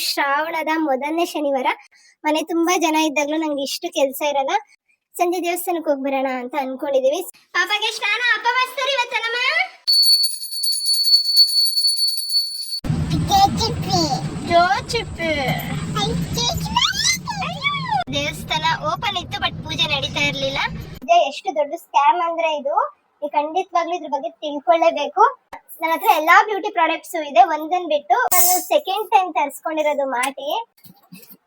ಶ್ರಾವಣದ ಮೊದಲನೇ ಶನಿವಾರ. ಮನೆ ತುಂಬಾ ಜನ ಇದ್ದಾಗ್ಲೂ ನಂಗೆ ಇಷ್ಟು ಕೆಲಸ ಇರಲ್ಲ. ಸಂಜೆ ದೇವಸ್ಥಾನಕ್ಕೆ ಹೋಗಿ ಬರೋಣ ಅಂತ ಅನ್ಕೊಂಡಿದೀವಿ. ಪಾಪಗೆ ಸ್ನಾನ ಅಪವಾಸ್ತರಿ ಇವತ್ತಲ್ಲಮ್ಮ. ದೇವಸ್ಥಾನ ಓಪನ್ ಇತ್ತು, ಬಟ್ ಪೂಜೆ ನಡೀತಾ ಇರ್ಲಿಲ್ಲ. ಎಷ್ಟು ದೊಡ್ಡ ಸ್ಕ್ಯಾಮ್ ಅಂದ್ರೆ ಇದು ಖಂಡಿತವಾಗ್ಲೂ ಇದ್ರ ಬಗ್ಗೆ ತಿಳ್ಕೊಳ್ಳೇಬೇಕು. ನನ್ನ ಹತ್ರ ಎಲ್ಲಾ ಬ್ಯೂಟಿ ಪ್ರಾಡಕ್ಟ್ಸ್ ಇದೆ, ಒಂದನ್ ಬಿಟ್ಟು ನಾನು ಸೆಕೆಂಡ್ ಟೈಮ್ ತರಿಸ್ಕೊಂಡಿರೋದು ಮಾಟಿ.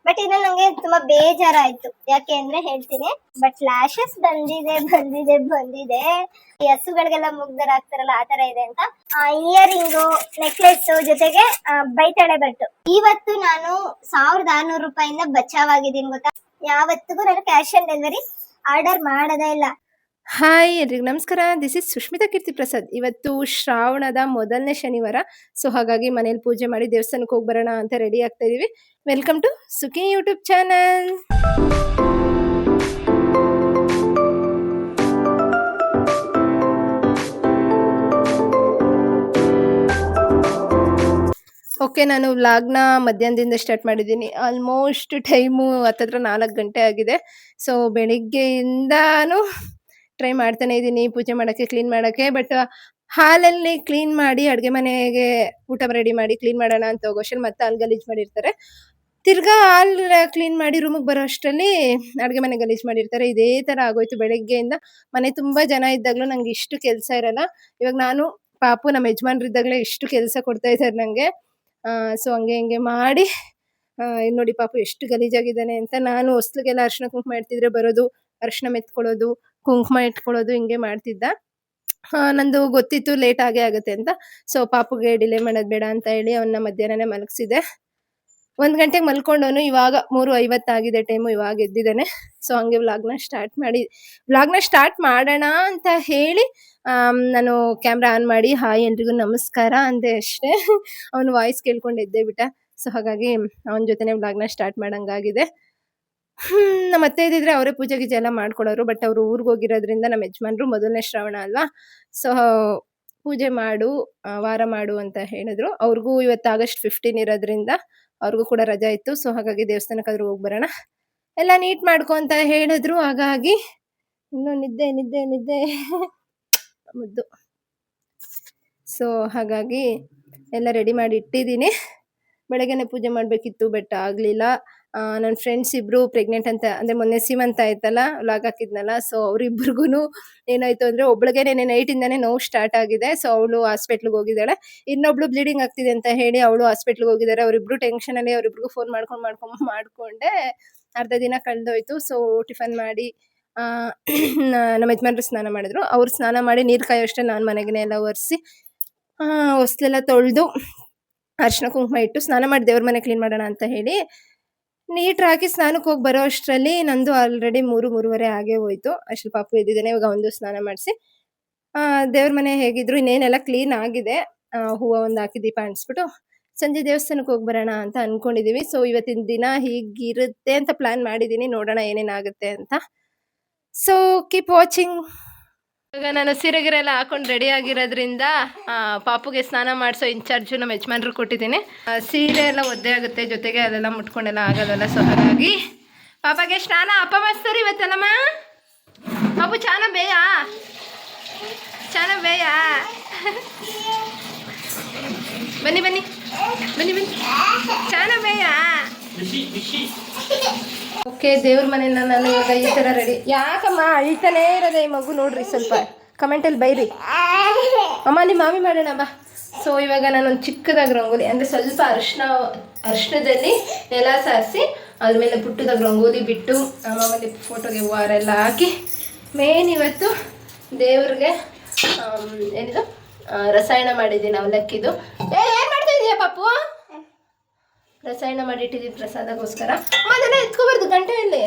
ಬಟ್ ಇದ್ರಲ್ಲಿ ನಂಗೆ ತುಂಬಾ ಬೇಜಾರಾಯ್ತು. ಯಾಕೆ ಅಂದ್ರೆ ಹೇಳ್ತೀನಿ. ಬಟ್ ಲ್ಯಾಶಸ್ ಬಂದಿದೆ. ಈ ಹಸುಗಳಿಗೆಲ್ಲ ಮುಗ್ದರ್ ಆಗ್ತಾರಲ್ಲ ಆ ತರ ಇದೆ ಅಂತ. ಇಯರಿಂಗು, ನೆಕ್ಲೆಸ್ ಜೊತೆಗೆ ಬೈತಳೆ ಬಟ್ಟು. ಇವತ್ತು ನಾನು 1600 ರೂಪಾಯಿಂದ ಬಚಾವಾಗಿದ್ದೀನಿ ಗೊತ್ತಾ. ಯಾವತ್ತಿಗೂ ನಾನು ಕ್ಯಾಶ್ ಆನ್ ಡೆಲಿವರಿ ಆರ್ಡರ್ ಮಾಡೋದೇ ಇಲ್ಲ. ಹಾಯ್ ಎಲ್ರಿಗೂ ನಮಸ್ಕಾರ. ದಿಸ್ ಇಸ್ ಸುಷ್ಮಿತಾ ಕೀರ್ತಿ ಪ್ರಸಾದ್. ಇವತ್ತು ಶ್ರಾವಣದ ಮೊದಲನೇ ಶನಿವಾರ. ಸೊ ಹಾಗಾಗಿ ಮನೇಲಿ ಪೂಜೆ ಮಾಡಿ ದೇವಸ್ಥಾನಕ್ಕೆ ಹೋಗಿ ಬರೋಣ ಅಂತ ರೆಡಿ ಆಗ್ತಾ ಇದೀವಿ. Welcome to Sukhi YouTube channel. Okay, ನಾನು ವ್ಲಾಗ್ನ ಮಧ್ಯಾಹ್ನದಿಂದ ಸ್ಟಾರ್ಟ್ ಮಾಡಿದ್ದೀನಿ. ಆಲ್ಮೋಸ್ಟ್ ಟೈಮು ಹತ್ತತ್ರ 4 ಗಂಟೆ ಆಗಿದೆ. ಸೊ ಬೆಳಿಗ್ಗೆಯಿಂದಾನು ಟ್ರೈ ಮಾಡ್ತಾನೆ ಇದ್ದೀನಿ ಪೂಜೆ ಮಾಡೋಕ್ಕೆ, ಕ್ಲೀನ್ ಮಾಡೋಕ್ಕೆ. ಬಟ್ ಹಾಲಲ್ಲಿ ಕ್ಲೀನ್ ಮಾಡಿ ಅಡುಗೆ ಮನೆಗೆ ಊಟ ರೆಡಿ ಮಾಡಿ ಕ್ಲೀನ್ ಮಾಡೋಣ ಅಂತ ಹೋಗೋಷ್ಟರಲ್ಲಿ ಮತ್ತೆ ಅಲ್ಲಿ ಗಲೀಜು ಮಾಡಿರ್ತಾರೆ. ತಿರ್ಗಾ ಹಾಲು ಕ್ಲೀನ್ ಮಾಡಿ ರೂಮಿಗೆ ಬರೋ ಅಷ್ಟರಲ್ಲಿ ಅಡುಗೆ ಮನೆ ಗಲೀಜು ಮಾಡಿರ್ತಾರೆ. ಇದೇ ಥರ ಆಗೋಯ್ತು ಬೆಳಗ್ಗೆಯಿಂದ. ಮನೆ ತುಂಬ ಜನ ಇದ್ದಾಗಲೂ ನಂಗೆ ಇಷ್ಟು ಕೆಲಸ ಇರಲ್ಲ. ಇವಾಗ ನಾನು ಪಾಪು ನಮ್ಮ ಯಜಮಾನ್ರು ಇದ್ದಾಗಲೇ ಇಷ್ಟು ಕೆಲಸ ಕೊಡ್ತಾ ಇದ್ದಾರೆ ನನಗೆ. ಸೊ ಹಂಗೆ ಹಿಂಗೆ ಮಾಡಿ ನೋಡಿ ಪಾಪು ಎಷ್ಟು ಗಲೀಜಾಗಿದ್ದಾನೆ ಅಂತ. ನಾನು ಹೊಸ್ಲಿಗೆಲ್ಲ ಅರಿಶಿನ ಕುಂಕುಮ ಇಡ್ತಿದ್ರೆ ಬರೋದು, ಅರಿಶಿನ ಮೆತ್ಕೊಳ್ಳೋದು, ಕುಂಕುಮ ಇಟ್ಕೊಳ್ಳೋದು ಹಿಂಗೆ ಮಾಡ್ತಿದ್ದ. ನಂದು ಗೊತ್ತಿತ್ತು ಲೇಟ್ ಆಗೇ ಆಗುತ್ತೆ ಅಂತ. ಸೊ ಪಾಪುಗೆ ಡಿಲೇ ಮಾಡೋದು ಬೇಡ ಅಂತ ಹೇಳಿ ಅವನ್ನ ಮಧ್ಯಾಹ್ನನೇ ಮಲಗಿಸಿದೆ. 1 ಗಂಟೆಗೆ ಮಲ್ಕೊಂಡವನು ಇವಾಗ 3:50 ಆಗಿದೆ ಟೈಮು, ಇವಾಗ ಎದ್ದಿದ್ದಾನೆ. ಸೊ ಹಂಗೆ ವ್ಲಾಗ್ನ ಸ್ಟಾರ್ಟ್ ಮಾಡೋಣ ಅಂತ ಹೇಳಿ ನಾನು ಕ್ಯಾಮ್ರಾ ಆನ್ ಮಾಡಿ ಹಾಯ್ ಎಲ್ರಿಗೂ ನಮಸ್ಕಾರ ಅಂದೆ ಅಷ್ಟೇ. ಅವನು ವಾಯ್ಸ್ ಕೇಳ್ಕೊಂಡು ಎದ್ದೇ ಬಿಟ್ಟ. ಸೊ ಹಾಗಾಗಿ ಅವನ ಜೊತೆನೇ ವ್ಲಾಗ್ನ ಸ್ಟಾರ್ಟ್ ಮಾಡೋಂಗಾಗಿದೆ. ನಮ್ಮ ಅತ್ತೆ ಇದ್ದಿದ್ರೆ ಅವರೇ ಪೂಜೆ ಗೀಜೆ ಎಲ್ಲ ಮಾಡ್ಕೊಡೋರು. ಬಟ್ ಅವರು ಊರಿಗೆ ಹೋಗಿರೋದ್ರಿಂದ ನಮ್ಮ ಯಜಮಾನ್ರು ಮೊದಲನೇ ಶ್ರಾವಣ ಅಲ್ವಾ, ಸೊ ಪೂಜೆ ಮಾಡು, ವಾರ ಮಾಡು ಅಂತ ಹೇಳಿದ್ರು. ಅವ್ರಿಗೂ ಇವತ್ತು ಆಗಸ್ಟ್ 15 ಇರೋದ್ರಿಂದ ಅವ್ರಿಗೂ ಕೂಡ ರಜಾ ಇತ್ತು. ಸೊ ಹಾಗಾಗಿ ದೇವಸ್ಥಾನಕ್ಕಾದ್ರೂ ಹೋಗಿ ಬರೋಣ, ಎಲ್ಲ ನೀಟ್ ಮಾಡ್ಕೊ ಅಂತ ಹೇಳಿದ್ರು. ಹಾಗಾಗಿ ಇನ್ನೂ ನಿದ್ದೆ ಮುದ್ದು. ಸೊ ಹಾಗಾಗಿ ಎಲ್ಲ ರೆಡಿ ಮಾಡಿ ಇಟ್ಟಿದ್ದೀನಿ. ಬೆಳಗ್ಗೆನೆ ಪೂಜೆ ಮಾಡಬೇಕಿತ್ತು, ಬಟ್ ಆಗಲಿಲ್ಲ. ನನ್ನ ಫ್ರೆಂಡ್ಸ್ ಇಬ್ಬರು ಪ್ರೆಗ್ನೆಂಟ್ ಅಂತ, ಅಂದರೆ ಮೊನ್ನೆ ಸೀಮಂತ ಆಯ್ತಲ್ಲ, ವ್ಲಾಗ್ ಹಾಕಿದ್ನಲ್ಲ. ಸೊ ಅವರಿಬ್ಬರಿಗೂ ಏನಾಯ್ತು ಅಂದರೆ ಒಬ್ಳಿಗೆ ನೆನ್ನೆ ನೈಟಿಂದಾನೇ ನೋವು ಸ್ಟಾರ್ಟ್ ಆಗಿದೆ. ಸೊ ಅವಳು ಹಾಸ್ಪಿಟ್ಲಿಗೆ ಹೋಗಿದ್ದಾಳೆ. ಇನ್ನೊಬ್ಳು ಬ್ಲೀಡಿಂಗ್ ಆಗ್ತಿದೆ ಅಂತ ಹೇಳಿ ಅವಳು ಹಾಸ್ಪಿಟ್ಲಿಗೆ ಹೋಗಿದ್ದಾರೆ. ಅವರಿಬ್ರು ಟೆನ್ಷನಲ್ಲಿ ಅವರಿಬ್ರಿಗೂ ಫೋನ್ ಮಾಡ್ಕೊಂಡೆ ಅರ್ಧ ದಿನ ಕಳೆದೋಯ್ತು. ಸೊ ಟಿಫನ್ ಮಾಡಿ ನಮ್ಮ ಯಜಮಾನ್ರು ಸ್ನಾನ ಮಾಡಿದ್ರು. ಅವ್ರು ಸ್ನಾನ ಮಾಡಿ ನೀರು ಕಾಯೋಷ್ಟೇ ನಾನು ಮನೆಗೆ ಎಲ್ಲ ಒರೆಸಿ ಹೊಸ್ಲೆಲ್ಲ ತೊಳೆದು ಅರಿಶಿನ ಕುಂಕುಮ ಇಟ್ಟು ಸ್ನಾನ ಮಾಡಿ ದೇವ್ರ ಮನೆ ಕ್ಲೀನ್ ಮಾಡೋಣ ಅಂತ ಹೇಳಿ ನೀಟ್ರ್ ಹಾಕಿ ಸ್ನಾನಕ್ಕೆ ಹೋಗಿ ಬರೋ ಅಷ್ಟರಲ್ಲಿ ನಂದು ಆಲ್ರೆಡಿ 3:30 ಆಗೇ ಹೋಯ್ತು. ಅಷ್ಟು ಪಾಪು ಎದ್ದಿದ್ದಾನೆ. ಇವಾಗ ಒಂದು ಸ್ನಾನ ಮಾಡಿಸಿ ದೇವ್ರ ಮನೆ ಹೇಗಿದ್ರು ಇನ್ನೇನೆಲ್ಲ ಕ್ಲೀನ್ ಆಗಿದೆ. ಹೂವು ಒಂದು ಹಾಕಿ ದೀಪ ಅಂಟಿಸ್ಬಿಟ್ಟು ಸಂಜೆ ದೇವಸ್ಥಾನಕ್ಕೆ ಹೋಗಿ ಬರೋಣ ಅಂತ ಅಂದ್ಕೊಂಡಿದ್ದೀವಿ. ಸೊ ಇವತ್ತಿನ ದಿನ ಹೀಗಿರುತ್ತೆ ಅಂತ ಪ್ಲ್ಯಾನ್ ಮಾಡಿದ್ದೀನಿ, ನೋಡೋಣ ಏನೇನಾಗುತ್ತೆ ಅಂತ. So keep watching. ಇವಾಗ ನಾನು ಸೀರೆಗಿರೆ ಎಲ್ಲ ಹಾಕೊಂಡು ರೆಡಿ ಆಗಿರೋದ್ರಿಂದ ಪಾಪುಗೆ ಸ್ನಾನ ಮಾಡಿಸೋ ಇನ್ಚಾರ್ಜು ನಮ್ಮ ಯಜಮಾನ್ರು ಕೊಟ್ಟಿದ್ದೀನಿ. ಸೀರೆ ಎಲ್ಲ ಒದ್ದೆ ಆಗುತ್ತೆ, ಜೊತೆಗೆ ಅದೆಲ್ಲ ಮುಟ್ಕೊಂಡೆಲ್ಲ ಆಗೋದಲ್ಲ. ಸೊ ಹಾಗಾಗಿ ಪಾಪಗೆ ಸ್ನಾನ ಅಪವಾಸ್ತರಿ ಇವತ್ತಲ್ಲಮ್ಮ. ಪಾಪು ಚಾನ ಬೇಯಾ ಬನ್ನಿ ಚಾನ ಬೇಯಾ. ಓಕೆ, ದೇವ್ರ ಮನೆಯನ್ನ ನಾನು ಇವಾಗ ಈ ಥರ ರೆಡಿ. ಯಾಕಮ್ಮ ಅಳ್ತಾನೇ ಇರೋದೆ ಈ ಮಗು, ನೋಡ್ರಿ ಸ್ವಲ್ಪ ಕಮೆಂಟಲ್ಲಿ ಬೈರಿ. ಅಮ್ಮ ನಿಮ್ಮ ಮಾಮಿ ಮಾಡೋಣ ಬಾ. ಸೊ ಇವಾಗ ನಾನೊಂದು ಚಿಕ್ಕದಾಗಿ ರಂಗೋಲಿ, ಅಂದರೆ ಸ್ವಲ್ಪ ಅರಿಶಿನದಲ್ಲಿ ನೆಲ ಸಾರಿಸಿ ಅದ್ರ ಮೇಲೆ ಪುಟ್ಟದಾಗಿ ರಂಗೋಲಿ ಬಿಟ್ಟು ಮಾಮೂಲಿ ಫೋಟೋಗೆ ಹೂವಾರೆಲ್ಲ ಹಾಕಿ ಮೇನ್ ಇವತ್ತು ದೇವ್ರಿಗೆ ಎಂದು ರಸಾಯನ ಮಾಡಿದ್ದೀನಿ ಅವಲಕ್ಕಿದು. ಏನು ಮಾಡ್ತಾ ಇದೀಯಾ ಪಾಪು? ರಸಾಯನ ಮಾಡಿಟ್ಟಿದ್ದೀವಿ ಪ್ರಸಾದಗೋಸ್ಕರ. ಅದೆಲ್ಲ ಎತ್ಕೋಬಾರ್ದು. ಗಂಟೆ ಎಲ್ಲಿ?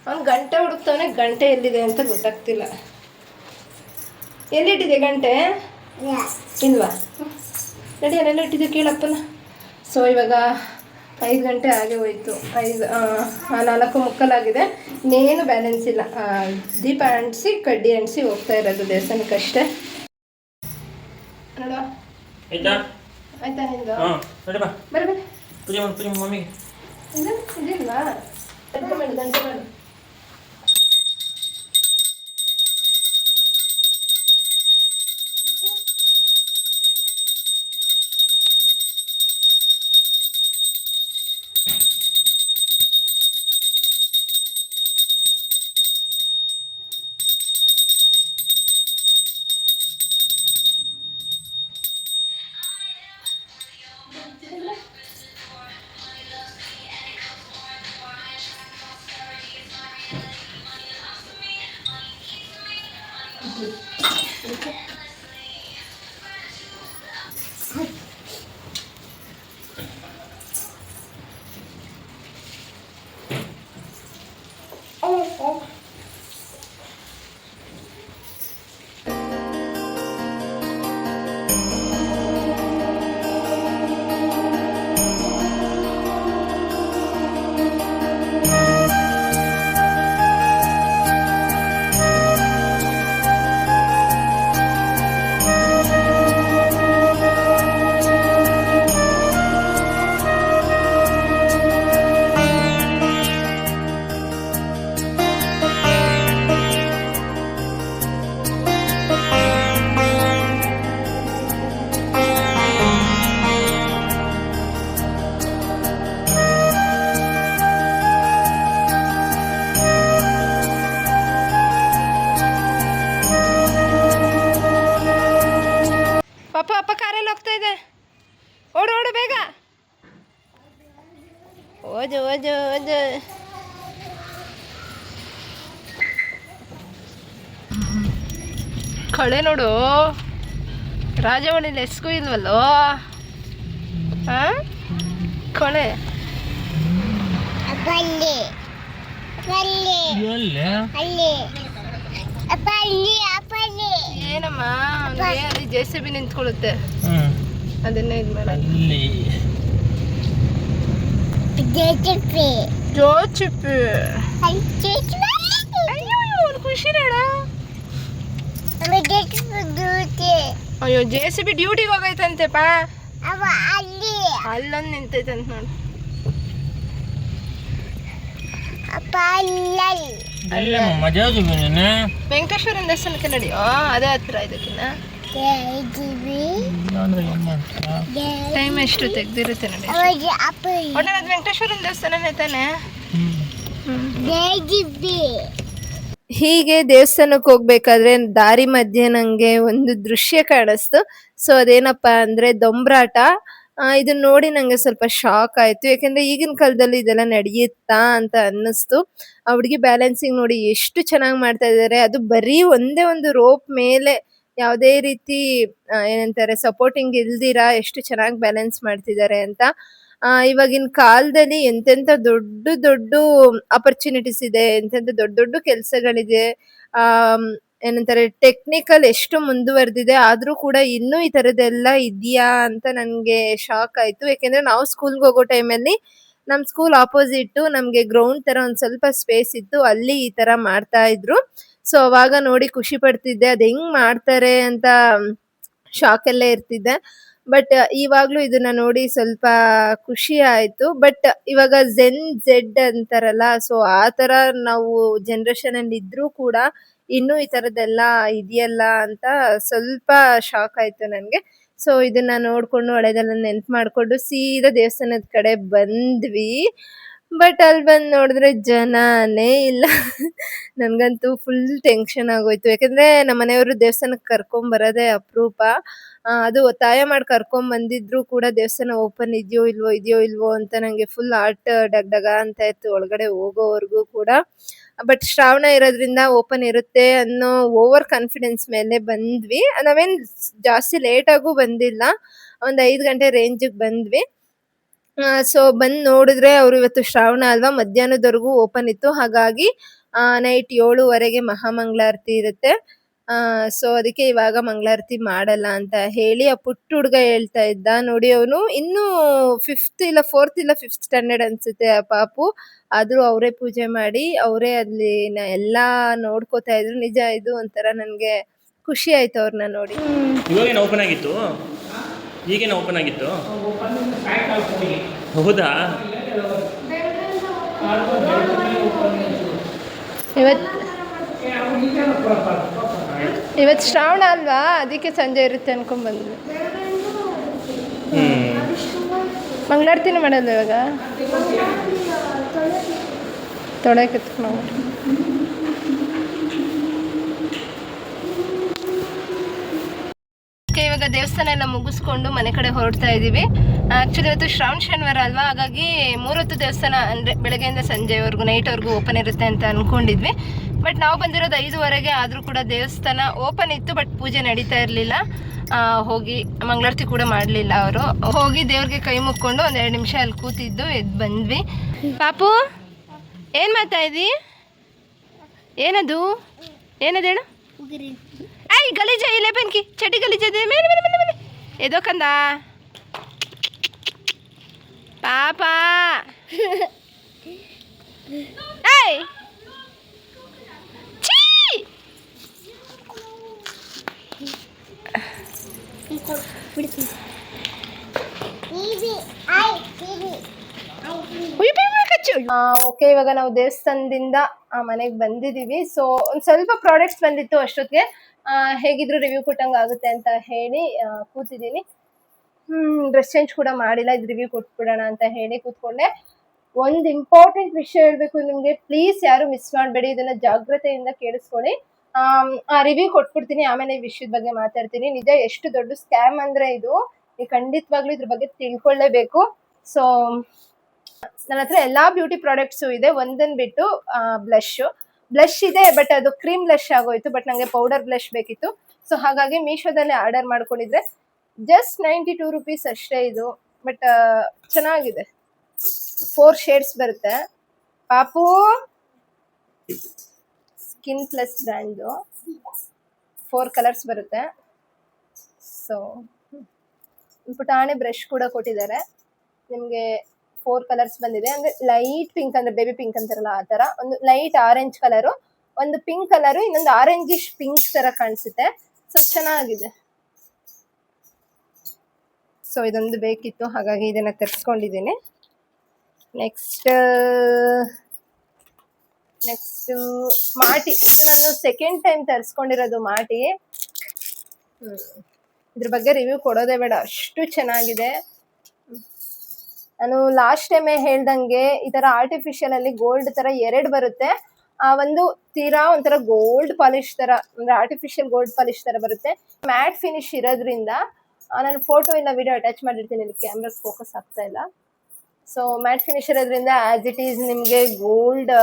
ಅವ್ನು ಗಂಟೆ ಹುಡುಕ್ತವನೆ, ಗಂಟೆ ಎಲ್ಲಿದೆ ಅಂತ ಗೊತ್ತಾಗ್ತಿಲ್ಲ. ಎಲ್ಲಿಟ್ಟಿದೆ ಗಂಟೆ? ಇಲ್ವಾ? ರೆಡಿ ಅಲ್ಲೆಲ್ಲ ಇಟ್ಟಿದ್ದೆ ಕೇಳಪ್ಪನ. ಸೊ ಇವಾಗ 5 ಗಂಟೆ ಆಗೇ ಹೋಯ್ತು. 4:45 ಇನ್ನೇನು ಬ್ಯಾಲೆನ್ಸ್ ಇಲ್ಲ. ದೀಪ ಅಂಟಿಸಿ ಕಡ್ಡಿ ಅಂಟಿಸಿ ಹೋಗ್ತಾ ಇರೋದು ದೇವಸ್ಥಾನಕ್ಕಷ್ಟೇ. ನೋಡುವ ಆಯ್ತಾ ನಿಂದು? ಬರ್ರಿ ಪೂಜೆ ಮಾಡು ಮಮ್ಮಿಗೆ. ಇದಿಲ್ವಾ ಗಂಟೆ ಮಾಡು. ಅಪ್ಪ ಕಾರಲ್ಲಿ ಹೋಗ್ತಾ ಇದೆ. ಓಡು ಬೇಗ. ಓದು. ಕಳೆ ನೋಡು, ರಾಜವಳ್ಳಿಲಿ ಎಸ್ಗೂ ಇಲ್ವಲ್ಲೋ. ಕಳೆ ಏನಮ್ಮ ಅಲ್ಲಿ JCB ನಿಂತ್ಕೊಳ್ಳುತ್ತೆ, ಅದನ್ನೇ ಇದು ಮಾಡಿ. ಜೋಚಿಪ್ಪಿ ಅಯ್ಯೋ ಖುಷಿ ನೋಡ. ಅಯ್ಯೋ JCB ಡ್ಯೂಟಿಗೆ ಹೋಗೈತಂತೆಪ್ಪ, ಅಲ್ಲೊಂದು ನಿಂತೈತಂತ ನೋಡು. ವೆಂಕಟೇಶ್ವರನ ದೇವಸ್ಥಾನಕ್ಕೆ ನಡಿಯೋ, ಅದೇ ಹತ್ರ ಇದಕ್ಕಿನ್ನ ಟೈಮ್ ಎಷ್ಟು ತೆಗ್ದಿರುತ್ತೆ ನೋಡಿ. ಒಟ್ಟು ಅದು ವೆಂಕಟೇಶ್ವರನ ದೇವಸ್ಥಾನನೇ ತಾನೆ. ಹೀಗೆ ದೇವಸ್ಥಾನಕ್ಕೆ ಹೋಗ್ಬೇಕಾದ್ರೆ ದಾರಿ ಮಧ್ಯೆ ನಂಗೆ ಒಂದು ದೃಶ್ಯ ಕಾಣಿಸ್ತು. ಸೊ ಅದೇನಪ್ಪ ಅಂದ್ರೆ ದೊಂಬ್ರಾಟ. ಇದನ್ನ ನೋಡಿ ನಂಗೆ ಸ್ವಲ್ಪ ಶಾಕ್ ಆಯ್ತು, ಯಾಕಂದ್ರೆ ಈಗಿನ ಕಾಲದಲ್ಲಿ ಇದೆಲ್ಲ ನಡೆಯುತ್ತಾ ಅಂತ ಅನ್ನಿಸ್ತು. ಆ ಹುಡುಗಿ ಬ್ಯಾಲೆನ್ಸಿಂಗ್ ನೋಡಿ ಎಷ್ಟು ಚೆನ್ನಾಗಿ ಮಾಡ್ತಾ ಇದ್ದಾರೆ. ಅದು ಬರೀ ಒಂದೇ ಒಂದು ರೋಪ್ ಮೇಲೆ ಯಾವುದೇ ರೀತಿ ಏನಂತಾರೆ ಸಪೋರ್ಟಿಂಗ್ ಇಲ್ದಿರಾ ಎಷ್ಟು ಚೆನ್ನಾಗಿ ಬ್ಯಾಲೆನ್ಸ್ ಮಾಡ್ತಿದ್ದಾರೆ ಅಂತ. ಇವಾಗಿನ ಕಾಲದಲ್ಲಿ ಎಂತೆಂಥ ದೊಡ್ಡ ಅಪರ್ಚುನಿಟೀಸ್ ಇದೆ, ಎಂತೆಂಥ ದೊಡ್ಡ ಕೆಲಸಗಳಿದೆ. ಏನಂತಾರೆ ಟೆಕ್ನಿಕಲ್ ಎಷ್ಟು ಮುಂದುವರೆದಿದೆ, ಆದ್ರೂ ಕೂಡ ಇನ್ನೂ ಈ ತರದೆಲ್ಲ ಇದೆಯಾ ಅಂತ ನನಗೆ ಶಾಕ್ ಆಯ್ತು. ಯಾಕೆಂದ್ರೆ ನಾವು ಸ್ಕೂಲ್ಗೆ ಹೋಗೋ ಟೈಮಲ್ಲಿ ನಮ್ಮ ಸ್ಕೂಲ್ ಆಪೋಸಿಟ್ ನಮಗೆ ಗ್ರೌಂಡ್ ತರ ಒಂದು ಸ್ವಲ್ಪ ಸ್ಪೇಸ್ ಇತ್ತು, ಅಲ್ಲಿ ಈ ತರ ಮಾಡ್ತಾ ಇದ್ರು. ಸೊ ಅವಾಗ ನೋಡಿ ಖುಷಿ ಪಡ್ತಿದ್ದೆ, ಅದು ಹೆಂಗ್ ಮಾಡ್ತಾರೆ ಅಂತ ಶಾಕ್ ಅಲ್ಲೇ ಇರ್ತಿದ್ದೆ. ಬಟ್ ಇವಾಗ್ಲೂ ಇದನ್ನ ನೋಡಿ ಸ್ವಲ್ಪ ಖುಷಿ ಆಯ್ತು. ಬಟ್ ಇವಾಗ Z ಅಂತಾರಲ್ಲ, ಸೊ ಆ ತರ ನಾವು ಜನರೇಷನ್ ಅಲ್ಲಿ ಇದ್ರೂ ಕೂಡ ಇನ್ನೂ ಈ ತರದೆಲ್ಲ ಇದೆಯಲ್ಲ ಅಂತ ಸ್ವಲ್ಪ ಶಾಕ್ ಆಯ್ತು ನನ್ಗೆ. ಸೊ ಇದನ್ನ ನೋಡ್ಕೊಂಡು ಹಳೆದೆಲ್ಲ ನೆನ್ಪು ಮಾಡ್ಕೊಂಡು ಸೀದಾ ದೇವಸ್ಥಾನದ ಕಡೆ ಬಂದ್ವಿ. ಬಟ್ ಅಲ್ಲಿ ಬಂದು ನೋಡಿದ್ರೆ ಜನನೇ ಇಲ್ಲ. ನನ್ಗಂತೂ ಫುಲ್ ಟೆನ್ಷನ್ ಆಗೋಯ್ತು, ಯಾಕಂದ್ರೆ ನಮ್ಮ ಮನೆಯವರು ದೇವಸ್ಥಾನಕ್ಕೆ ಕರ್ಕೊಂಡ್ ಬರೋದೇ ಅಪರೂಪ. ಅದು ಒತ್ತಾಯ ಮಾಡಿ ಕರ್ಕೊಂಡ್ ಬಂದಿದ್ರು ಕೂಡ ದೇವಸ್ಥಾನ ಓಪನ್ ಇದೆಯೋ ಇಲ್ವೋ ಅಂತ ನಂಗೆ ಫುಲ್ ಹಾರ್ಟ್ ಡಗ್ ಅಂತ ಇತ್ತು ಒಳಗಡೆ ಹೋಗೋವರೆಗೂ ಕೂಡ. ಬಟ್ ಶ್ರಾವಣ ಇರೋದ್ರಿಂದ ಓಪನ್ ಇರುತ್ತೆ ಅನ್ನೋ ಓವರ್ ಕಾನ್ಫಿಡೆನ್ಸ್ ಮೇಲೆ ಬಂದ್ವಿ. ನಾವೇನ್ ಜಾಸ್ತಿ ಲೇಟ್ ಆಗೂ ಬಂದಿಲ್ಲ, ಒಂದ್ 5 ಗಂಟೆ ರೇಂಜಿಗೆ ಬಂದ್ವಿ. ಸೊ ಬಂದ್ ನೋಡಿದ್ರೆ ಅವ್ರು ಇವತ್ತು ಶ್ರಾವಣ ಅಲ್ವಾ, ಮಧ್ಯಾಹ್ನದವರೆಗೂ ಓಪನ್ ಇತ್ತು. ಹಾಗಾಗಿ ನೈಟ್ 7:30ಗೆ ಮಹಾಮಂಗಳಾರತಿ ಇರುತ್ತೆ. ಸೊ ಅದಕ್ಕೆ ಇವಾಗ ಮಂಗಳಾರತಿ ಮಾಡಲ್ಲ ಅಂತ ಹೇಳಿ ಆ ಪುಟ್ಟ ಹುಡುಗ ಹೇಳ್ತಾ ಇದ್ದ. ನೋಡಿ ಅವನು ಇನ್ನೂ 5th ಇಲ್ಲ 4th ಇಲ್ಲ 5th ಸ್ಟ್ಯಾಂಡರ್ಡ್ ಅನ್ಸುತ್ತೆ ಆ ಪಾಪು. ಆದ್ರೂ ಅವರೇ ಪೂಜೆ ಮಾಡಿ ಅವರೇ ಅಲ್ಲಿ ಎಲ್ಲಾ ನೋಡ್ಕೋತಾ ಇದ್ರು. ನಿಜ ಇದು ಒಂಥರ ನನ್ಗೆ ಖುಷಿ ಆಯ್ತು ಅವ್ರನ್ನ ನೋಡಿ. ಇವಾಗೇನು ಓಪನ್ ಆಗಿತ್ತು, ಈಗೇನು ಓಪನ್ ಆಗಿತ್ತು. ಹೌದಾ? ಇವತ್ತು ಶ್ರಾವಣ ಅಲ್ವಾ, ಅದಕ್ಕೆ ಸಂಜೆ ಇರುತ್ತೆ ಅನ್ಕೊಂಡ್ಬಂದ್ವಿ. ಮಂಗಳಾರತಿನೂ ಮಾಡೋದು ಇವಾಗ ತೊಡಕ್ಕೆ ನಾವು. ಇವಾಗ ದೇವಸ್ಥಾನ ಎಲ್ಲ ಮುಗಿಸ್ಕೊಂಡು ಮನೆ ಕಡೆ ಹೊರಡ್ತಾ ಇದ್ದೀವಿ. ಆ್ಯಕ್ಚುಲಿ ಇವತ್ತು ಶ್ರಾವಣ ಶನಿವಾರ ಅಲ್ವಾ, ಹಾಗಾಗಿ 3 ಹೊತ್ತು ದೇವಸ್ಥಾನ ಅಂದರೆ ಬೆಳಗ್ಗೆಯಿಂದ ಸಂಜೆವರೆಗೂ ನೈಟ್ವರೆಗೂ ಓಪನ್ ಇರುತ್ತೆ ಅಂತ ಅಂದ್ಕೊಂಡಿದ್ವಿ. ಬಟ್ ನಾವು ಬಂದಿರೋದು 5:15 ಆದರೂ ಕೂಡ ದೇವಸ್ಥಾನ ಓಪನ್ ಇತ್ತು, ಬಟ್ ಪೂಜೆ ನಡೀತಾ ಇರಲಿಲ್ಲ. ಹೋಗಿ ಮಂಗಳಾರತಿ ಕೂಡ ಮಾಡಲಿಲ್ಲ ಅವರು. ಹೋಗಿ ದೇವ್ರಿಗೆ ಕೈ ಮುಕ್ಕೊಂಡು ಒಂದು 2 ನಿಮಿಷ ಅಲ್ಲಿ ಕೂತಿದ್ದು ಎದ್ದು ಬಂದ್ವಿ. ಪಾಪು ಏನು ಮಾಡ್ತಾ ಇದ್ದಿ? ಏನದು ಏನದು ಹೇಳು? ಐ ಗಲೀಜ ಇಲ್ಲೇ ಬೆಂಕಿ ಚಟಿ ಗಲೀಜದೆ ಮೇಲೆ ಮೇಲೆ ಮೇಲೆ ಮೇಲೆ ಎದೋ ಕಂದ ಪಾಪ. ಏಯ್ ಛೀ ಓಕೆ, ಇವಾಗ ನಾವು ದೇವಸ್ಥಾನದಿಂದ ಮನೆಗೆ ಬಂದಿದ್ದೀವಿ. ಸೊ ಒಂದು ಸ್ವಲ್ಪ ಪ್ರಾಡಕ್ಟ್ಸ್ ಬಂದಿತ್ತು ಅಷ್ಟೊತ್ತಿಗೆ. ಹೇಗಿದ್ರು ರಿವ್ಯೂ ಕೊಟ್ಟಂಗೆ ಆಗುತ್ತೆ ಅಂತ ಹೇಳಿ ಕೂತಿದ್ದೀನಿ. ಡ್ರೆಸ್ ಚೇಂಜ್ ಕೂಡ ಮಾಡಿಲ್ಲ, ಇದು ರಿವ್ಯೂ ಕೊಟ್ಬಿಡೋಣ ಅಂತ ಹೇಳಿ ಕೂತ್ಕೊಂಡೆ. ಒಂದು ಇಂಪಾರ್ಟೆಂಟ್ ವಿಷಯ ಹೇಳಬೇಕು ನಿಮಗೆ, ಪ್ಲೀಸ್ ಯಾರು ಮಿಸ್ ಮಾಡಬೇಡಿ, ಇದನ್ನು ಜಾಗ್ರತೆಯಿಂದ ಕೇಳಿಸ್ಕೊಳ್ಳಿ. ರಿವ್ಯೂ ಕೊಟ್ಬಿಡ್ತೀನಿ, ಆಮೇಲೆ ಈ ವಿಷಯದ ಬಗ್ಗೆ ಮಾತಾಡ್ತೀನಿ. ನಿಜ ಎಷ್ಟು ದೊಡ್ಡ ಸ್ಕ್ಯಾಮ್ ಅಂದರೆ ಇದು, ನೀವು ಖಂಡಿತವಾಗ್ಲೂ ಇದ್ರ ಬಗ್ಗೆ ತಿಳ್ಕೊಳ್ಳೇಬೇಕು. ಸೊ ನನ್ನ ಹತ್ರ ಎಲ್ಲ ಬ್ಯೂಟಿ ಪ್ರಾಡಕ್ಟ್ಸು ಇದೆ, ಒಂದನ್ನು ಬಿಟ್ಟು ಬ್ಲಷ್ ಇದೆ, ಬಟ್ ಅದು ಕ್ರೀಮ್ ಬ್ಲಷ್ ಆಗೋಯ್ತು. ಬಟ್ ನನಗೆ ಪೌಡರ್ ಬ್ಲಷ್ ಬೇಕಿತ್ತು. ಸೊ ಹಾಗಾಗಿ ಮೀಶೋದಲ್ಲಿ ಆರ್ಡರ್ ಮಾಡ್ಕೊಂಡಿದ್ರೆ ಜಸ್ಟ್ 92 ರೂಪೀಸ್ ಅಷ್ಟೇ ಇದು. ಬಟ್ ಚೆನ್ನಾಗಿದೆ, 4 ಶೇಡ್ಸ್ ಬರುತ್ತೆ. ಪಾಪು ಸ್ಕಿನ್ ಪ್ಲಸ್ ಬ್ರ್ಯಾಂಡು 4 ಕಲರ್ಸ್ ಬರುತ್ತೆ. ಸೊ ಪುಟಾಣಿ ಬ್ರಷ್ ಕೂಡ ಕೊಟ್ಟಿದ್ದಾರೆ ನಿಮಗೆ. 4 ಕಲರ್ಸ್ ಬಂದಿದೆ, ಅಂದರೆ ಲೈಟ್ ಪಿಂಕ್, ಅಂದರೆ ಬೇಬಿ ಪಿಂಕ್ ಅಂತಾರಲ್ಲ ಆ ಥರ, ಒಂದು ಲೈಟ್ ಆರೆಂಜ್ ಕಲರು, ಒಂದು ಪಿಂಕ್ ಕಲರು, ಇನ್ನೊಂದು ಆರೆಂಜಿಶ್ ಪಿಂಕ್ ಥರ ಕಾಣಿಸುತ್ತೆ. ಸೊ ಚೆನ್ನಾಗಿದೆ. ಸೊ ಇದೊಂದು ಬೇಕಿತ್ತು, ಹಾಗಾಗಿ ಇದನ್ನು ತರಿಸ್ಕೊಂಡಿದ್ದೀನಿ. ನೆಕ್ಸ್ಟ್ ಮಾಟಿ, ನಾನು ಸೆಕೆಂಡ್ ಟೈಮ್ ತರಿಸ್ಕೊಂಡಿರೋದು ಮಾಟಿ. ಇದ್ರ ಬಗ್ಗೆ ರಿವ್ಯೂ ಕೊಡೋದೇ ಬೇಡ, ಅಷ್ಟು ಚೆನ್ನಾಗಿದೆ. ನಾನು ಲಾಸ್ಟ್ ಟೈಮೇ ಹೇಳ್ದಂಗೆ ಈ ಥರ ಆರ್ಟಿಫಿಷಿಯಲಲ್ಲಿ ಗೋಲ್ಡ್ ಥರ 2 ಬರುತ್ತೆ. ಒಂದು ತೀರಾ ಒಂಥರ ಗೋಲ್ಡ್ ಪಾಲಿಶ್ ಥರ, ಅಂದರೆ ಆರ್ಟಿಫಿಷಿಯಲ್ ಗೋಲ್ಡ್ ಪಾಲಿಶ್ ಥರ ಬರುತ್ತೆ. ಮ್ಯಾಟ್ ಫಿನಿಶ್ ಇರೋದ್ರಿಂದ ನಾನು ಫೋಟೋ ಇಲ್ಲ ವಿಡಿಯೋ ಅಟ್ಯಾಚ್ ಮಾಡಿರ್ತೀನಿ, ಇಲ್ಲಿ ಕ್ಯಾಮ್ರಾಗೆ ಫೋಕಸ್ ಆಗ್ತಾ ಇಲ್ಲ. ಸೊ ಮ್ಯಾಟ್ ಫಿನಿಶ್ ಇರೋದ್ರಿಂದ ಆ್ಯಸ್ ಇಟ್ ಈಸ್ ನಿಮಗೆ ಗೋಲ್ಡ್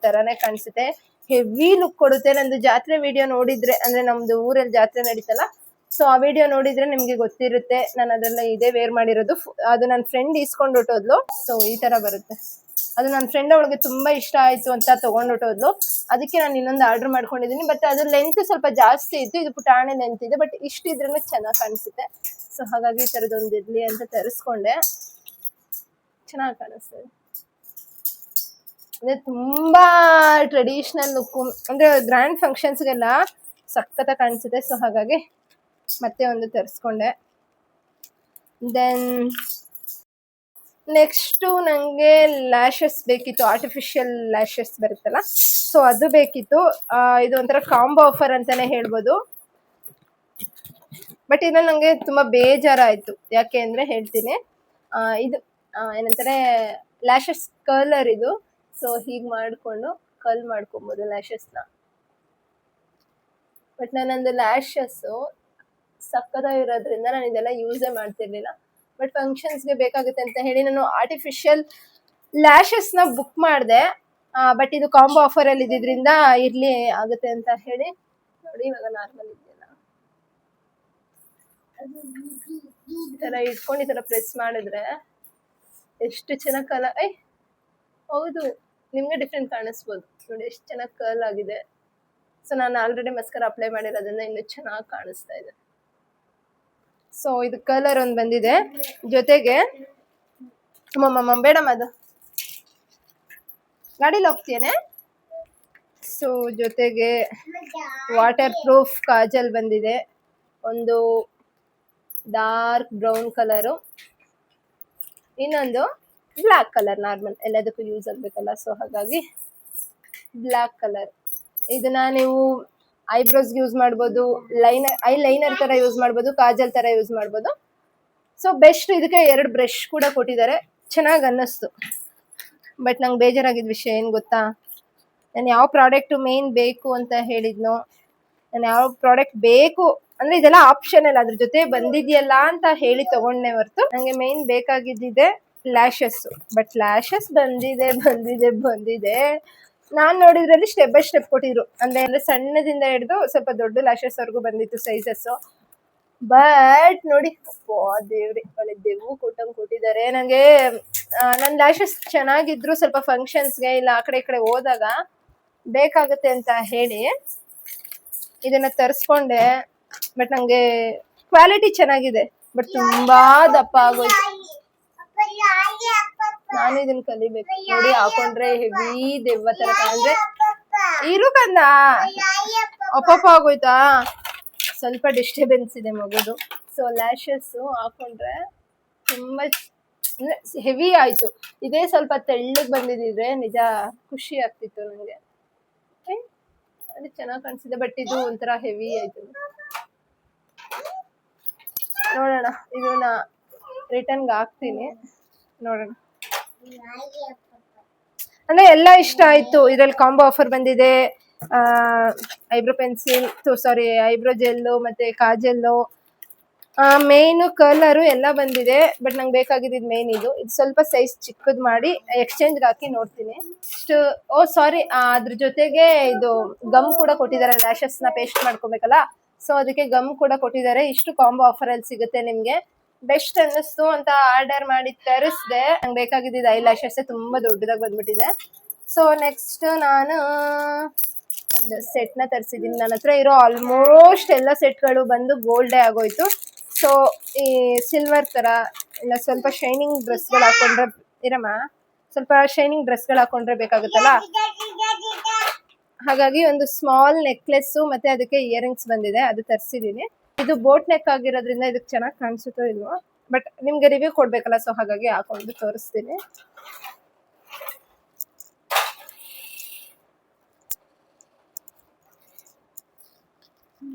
ಥರನೇ ಕಾಣಿಸುತ್ತೆ, ಹೆವಿ ಲುಕ್ ಕೊಡುತ್ತೆ. ನಂದು ಜಾತ್ರೆ ವಿಡಿಯೋ ನೋಡಿದರೆ, ಅಂದರೆ ನಮ್ಮದು ಊರಲ್ಲಿ ಜಾತ್ರೆ ನಡೀತಲ್ಲ, ಸೊ ಆ ವಿಡಿಯೋ ನೋಡಿದರೆ ನಿಮಗೆ ಗೊತ್ತಿರುತ್ತೆ. ನಾನು ಅದೆಲ್ಲ ಇದೇ ವೇರ್ ಮಾಡಿರೋದು. ಅದು ನನ್ನ ಫ್ರೆಂಡ್ ಈಸ್ಕೊಂಡು ಹೊಟ್ಟೋದ್ಲು. ಸೊ ಈ ಥರ ಬರುತ್ತೆ. ಅದು ನನ್ನ ಫ್ರೆಂಡ್ ಅವಳಿಗೆ ತುಂಬ ಇಷ್ಟ ಆಯಿತು ಅಂತ ತೊಗೊಂಡು ಹೊಟ್ಟೋದ್ಲು. ಅದಕ್ಕೆ ನಾನು ಇನ್ನೊಂದು ಆರ್ಡ್ರ್ ಮಾಡ್ಕೊಂಡಿದ್ದೀನಿ. ಬಟ್ ಅದು ಲೆಂತ್ ಸ್ವಲ್ಪ ಜಾಸ್ತಿ ಇತ್ತು, ಇದು ಪುಟಾಣಿ ಲೆಂತ್ ಇದೆ, ಬಟ್ ಇಷ್ಟಿದ್ರೂ ಚೆನ್ನಾಗಿ ಕಾಣಿಸುತ್ತೆ. ಸೊ ಹಾಗಾಗಿ ಈ ಥರದೊಂದು ಇರಲಿ ಅಂತ ತರಿಸ್ಕೊಂಡೆ. ಚೆನ್ನಾಗಿ ಕಾಣಿಸ್ತದೆ, ಅಂದರೆ ತುಂಬ ಟ್ರೆಡಿಷ್ನಲ್ ಲುಕ್ಕು, ಅಂದರೆ ಗ್ರ್ಯಾಂಡ್ ಫಂಕ್ಷನ್ಸ್ಗೆಲ್ಲ ಸಖತ್ತಾಗಿ ಕಾಣಿಸುತ್ತೆ. ಸೊ ಹಾಗಾಗಿ ಮತ್ತೆ ಒಂದು ತರಿಸ್ಕೊಂಡೆ. ದೆನ್ ನೆಕ್ಸ್ಟು ನನಗೆ ಲ್ಯಾಶಸ್ ಬೇಕಿತ್ತು, ಆರ್ಟಿಫಿಷಿಯಲ್ ಲ್ಯಾಶಸ್ ಬರುತ್ತಲ್ಲ, ಸೊ ಅದು ಬೇಕಿತ್ತು. ಇದು ಒಂಥರ ಕಾಂಬೋ ಆಫರ್ ಅಂತಲೇ ಹೇಳ್ಬೋದು. ಬಟ್ ಇದ್ರಲ್ಲಿ ನನಗೆ ತುಂಬ ಬೇಜಾರಾಯಿತು. ಯಾಕೆ ಅಂದರೆ ಹೇಳ್ತೀನಿ. ಇದು ಏನಂತಾರೆ, ಲ್ಯಾಶಸ್ ಕರ್ಲರ್ ಇದು. ಸೊ ಹೀಗೆ ಮಾಡಿಕೊಂಡು ಕರ್ಲ್ ಮಾಡ್ಕೊಬೋದು ಲ್ಯಾಶಸ್ನ. ಬಟ್ ನನ್ನೊಂದು ಲ್ಯಾಶಸ್ಸು ಸಕ್ಕತ್ತಾಗಿರೋದ್ರಿಂದ ನಾನು ಇದೆಲ್ಲ ಯೂಸೇ ಮಾಡ್ತಿರ್ಲಿಲ್ಲ. ಬಟ್ ಫಂಕ್ಷನ್ಸ್ಗೆ ಬೇಕಾಗುತ್ತೆ ಅಂತ ಹೇಳಿ ನಾನು ಆರ್ಟಿಫಿಷಿಯಲ್ ಲ್ಯಾಶಸ್ನ ಬುಕ್ ಮಾಡಿದೆ. ಬಟ್ ಇದು ಕಾಂಬೋ ಆಫರಲ್ಲಿ ಇದ್ದಿದ್ದರಿಂದ ಇರಲಿ ಆಗುತ್ತೆ ಅಂತ ಹೇಳಿ ನೋಡಿ, ಇವಾಗ ನಾರ್ಮಲ್ ಇದೆಯಲ್ಲ ಈ ಥರ ಇಟ್ಕೊಂಡು ಈ ಥರ ಪ್ರೆಸ್ ಮಾಡಿದ್ರೆ ಎಷ್ಟು ಚೆನ್ನಾಗಿ ಹೌದು, ನಿಮಗೆ ಡಿಫ್ರೆಂಟ್ ಕಾಣಿಸ್ಬೋದು ನೋಡಿ, ಎಷ್ಟು ಚೆನ್ನಾಗಿ ಕರ್ಲ್ ಆಗಿದೆ. ಸೊ ನಾನು ಆಲ್ರೆಡಿ ಮಸ್ಕರ ಅಪ್ಲೈ ಮಾಡಿರೋದ್ರಿಂದ ಇನ್ನೂ ಚೆನ್ನಾಗಿ ಕಾಣಿಸ್ತಾ ಇದೆ. ಸೊ ಇದು ಕಲರ್ ಒಂದು ಬಂದಿದೆ, ಜೊತೆಗೆ ಬೇಡಮ್ಮ ಅದು ಗಾಡೀಲಿ ಹೋಗ್ತೀಯನೆ. ಸೊ ಜೊತೆಗೆ ವಾಟರ್ ಪ್ರೂಫ್ ಕಾಜಲ್ ಬಂದಿದೆ, ಒಂದು ಡಾರ್ಕ್ ಬ್ರೌನ್ ಕಲರು, ಇನ್ನೊಂದು ಬ್ಲ್ಯಾಕ್ ಕಲರ್ ನಾರ್ಮಲ್ ಎಲ್ಲದಕ್ಕೂ ಯೂಸ್ ಆಗಬೇಕಲ್ಲ, ಸೊ ಹಾಗಾಗಿ ಬ್ಲ್ಯಾಕ್ ಕಲರ್. ಇದನ್ನ ನೀವು ಐಬ್ರೋಸ್ಗೆ ಯೂಸ್ ಮಾಡ್ಬೋದು, ಐ ಲೈನರ್ ತರ ಯೂಸ್ ಮಾಡ್ಬೋದು, ಕಾಜಲ್ ತರ ಯೂಸ್ ಮಾಡ್ಬೋದು. So best. ಇದಕ್ಕೆ 2 ಬ್ರಷ್ ಕೂಡ ಕೊಟ್ಟಿದ್ದಾರೆ, ಚೆನ್ನಾಗಿ ಅನ್ನಿಸ್ತು. ಬಟ್ ನಂಗೆ ಬೇಜಾರಾಗಿದ್ದ ವಿಷಯ ಏನು ಗೊತ್ತಾ, ನಾನು ಯಾವ ಪ್ರಾಡಕ್ಟ್ ಮೇನ್ ಬೇಕು ಅಂತ ಹೇಳಿದ್ನೋ, ನಾನು ಯಾವ ಪ್ರಾಡಕ್ಟ್ ಬೇಕು ಅಂದ್ರೆ ಇದೆಲ್ಲ ಆಪ್ಷನಲ್, ಅದ್ರ ಜೊತೆ ಬಂದಿದೆಯಲ್ಲ ಅಂತ ಹೇಳಿ ತಗೊಂಡೆ ಹೊರತು ನಂಗೆ ಮೇನ್ ಬೇಕಾಗಿದ್ದಿದೆ ಲ್ಯಾಶಸ್. ಬಟ್ ಲ್ಯಾಶಸ್ ಬಂದಿದೆ ನಾನ್ ನೋಡಿದ್ರಲ್ಲಿ ಸ್ಟೆಪ್ ಬೈ ಸ್ಟೆಪ್ ಕೊಟ್ಟಿದ್ರು. ಅಂದ್ರೆ ಸಣ್ಣದಿಂದ ಹಿಡಿದು ಸ್ವಲ್ಪ ದೊಡ್ಡ ಲ್ಯಾಶಸ್ ವರ್ಗೂ ಬಂದಿತ್ತು ಸೈಜಸ್. ಬಟ್ ನೋಡಿ, ದೇವ್ರಿ ಒಳ್ಳೆ ದೆವ್ವು ಕೊಟ್ಟಿದ್ದಾರೆ ನಂಗೆ. ನನ್ನ ಲ್ಯಾಶಸ್ ಚೆನ್ನಾಗಿದ್ರು ಸ್ವಲ್ಪ ಫಂಕ್ಷನ್ಸ್ಗೆ ಇಲ್ಲ ಆ ಕಡೆ ಈ ಕಡೆ ಹೋದಾಗ ಬೇಕಾಗುತ್ತೆ ಅಂತ ಹೇಳಿ ಇದನ್ನ ತರಿಸ್ಕೊಂಡೆ. ಬಟ್ ನಂಗೆ ಕ್ವಾಲಿಟಿ ಚೆನ್ನಾಗಿದೆ, ಬಟ್ ತುಂಬಾ ದಪ್ಪ ಆಗೋಯ್ತು. ನಾನು ಇದನ್ನ ಕಲಿಬೇಕು. ನೋಡಿ, ಹಾಕೊಂಡ್ರೆ ಹೆವಿ ದೆವ್ವ ತರ ಅಂದ್ರೆ ಇರು ಕಂದ ಅಪ್ಪಪ್ಪ ಆಗೋಯ್ತಾ. ಸ್ವಲ್ಪ ಡಿಸ್ಟರ್ಬೆನ್ಸ್ ಇದೆ ಮಗುದು. ಸೊ ಲ್ಯಾಶಸ್ ಹಾಕೊಂಡ್ರೆ ತುಂಬಾ ಹೆವಿ ಆಯ್ತು. ಇದೇ ಸ್ವಲ್ಪ ತೆಳ್ಳಗ್ ಬಂದಿದ್ರೆ ನಿಜ ಖುಷಿ ಆಗ್ತಿತ್ತು ನಂಗೆ. ಅದು ಚೆನ್ನಾಗಿ ಕಾಣಿಸಿದೆ, ಬಟ್ ಇದು ಒಂಥರ ಹೆವಿ ಆಯ್ತು. ನೋಡೋಣ, ಇದನ್ನ ರಿಟರ್ನ್ಗೆ ಹಾಕ್ತೀನಿ, ನೋಡೋಣ. ಅಂದ್ರೆ ಎಲ್ಲ ಇಷ್ಟ ಆಯ್ತು. ಇದ್ರಲ್ಲಿ ಕಾಂಬೋ ಆಫರ್ ಬಂದಿದೆ, ಐಬ್ರೋ ಪೆನ್ಸಿಲ್, ಐಬ್ರೋ ಜೆಲ್ಲು ಮತ್ತೆ ಕಾಜಲ್ಲು, ಮೇನ್ ಕಲರು ಎಲ್ಲ ಬಂದಿದೆ. ಬಟ್ ನಂಗೆ ಬೇಕಾಗಿದ್ದು ಮೇನ್ ಇದು ಸ್ವಲ್ಪ ಸೈಜ್ ಚಿಕ್ಕದ್ ಮಾಡಿ ಎಕ್ಸ್ಚೇಂಜ್ ಹಾಕಿ ನೋಡ್ತೀನಿ. ಅದ್ರ ಜೊತೆಗೆ ಇದು ಗಮ್ ಕೂಡ ಕೊಟ್ಟಿದ್ದಾರೆ, ಲ್ಯಾಶಸ್ ನ ಪೇಸ್ಟ್ ಮಾಡ್ಕೋಬೇಕಲ್ಲ, ಸೊ ಅದಕ್ಕೆ ಗಮ್ ಕೂಡ ಕೊಟ್ಟಿದ್ದಾರೆ. ಇಷ್ಟು ಕಾಂಬೋ ಆಫರ್ ಅಲ್ಲಿ ಸಿಗುತ್ತೆ ನಿಮ್ಗೆ. ಬೆಸ್ಟ್ ಅನ್ನಿಸ್ತು ಅಂತ ಆರ್ಡರ್ ಮಾಡಿ ತರಿಸ್ದೆ. ನಂಗೆ ಬೇಕಾಗಿದ್ದು ಐ ಲ್ಯಾಶಸ್ ತುಂಬಾ ದೊಡ್ಡದಾಗಿ ಬಂದ್ಬಿಟ್ಟಿದೆ. ಸೊ ನೆಕ್ಸ್ಟ್ ನಾನು ಒಂದು ಸೆಟ್ ನ ತರಿಸಿದೀನಿ. ನನ್ನ ಹತ್ರ ಇರೋ ಆಲ್ಮೋಸ್ಟ್ ಎಲ್ಲ ಸೆಟ್ಗಳು ಬಂದು ಗೋಲ್ಡೇ ಆಗೋಯ್ತು. ಸೊ ಈ ಸಿಲ್ವರ್ ತರ ಇಲ್ಲ ಸ್ವಲ್ಪ ಶೈನಿಂಗ್ ಡ್ರೆಸ್ಗಳು ಹಾಕೊಂಡ್ರೆ ಸ್ವಲ್ಪ ಶೈನಿಂಗ್ ಡ್ರೆಸ್ಗಳು ಹಾಕೊಂಡ್ರೆ ಬೇಕಾಗುತ್ತಲ್ಲ, ಹಾಗಾಗಿ ಒಂದು ಸ್ಮಾಲ್ ನೆಕ್ಲೆಸ್ ಮತ್ತೆ ಅದಕ್ಕೆ ಇಯರಿಂಗ್ಸ್ ಬಂದಿದೆ, ಅದು ತರಿಸಿದೀನಿ. ಇದು ಬೋಟ್ ನೆಕ್ ಆಗಿರೋದ್ರಿಂದ ಇದಕ್ಕೆ ಚೆನ್ನಾಗಿ ಕಾಣಿಸುತ್ತೋ ಇಲ್ವೋ, ಬಟ್ ನಿಮ್ಗೆ ರಿವ್ಯೂ ಕೊಡ್ಬೇಕಲ್ಲ, ಸೊ ಹಾಗಾಗಿ ಹಾಕೊಂಡು ತೋರಿಸ್ತೀನಿ.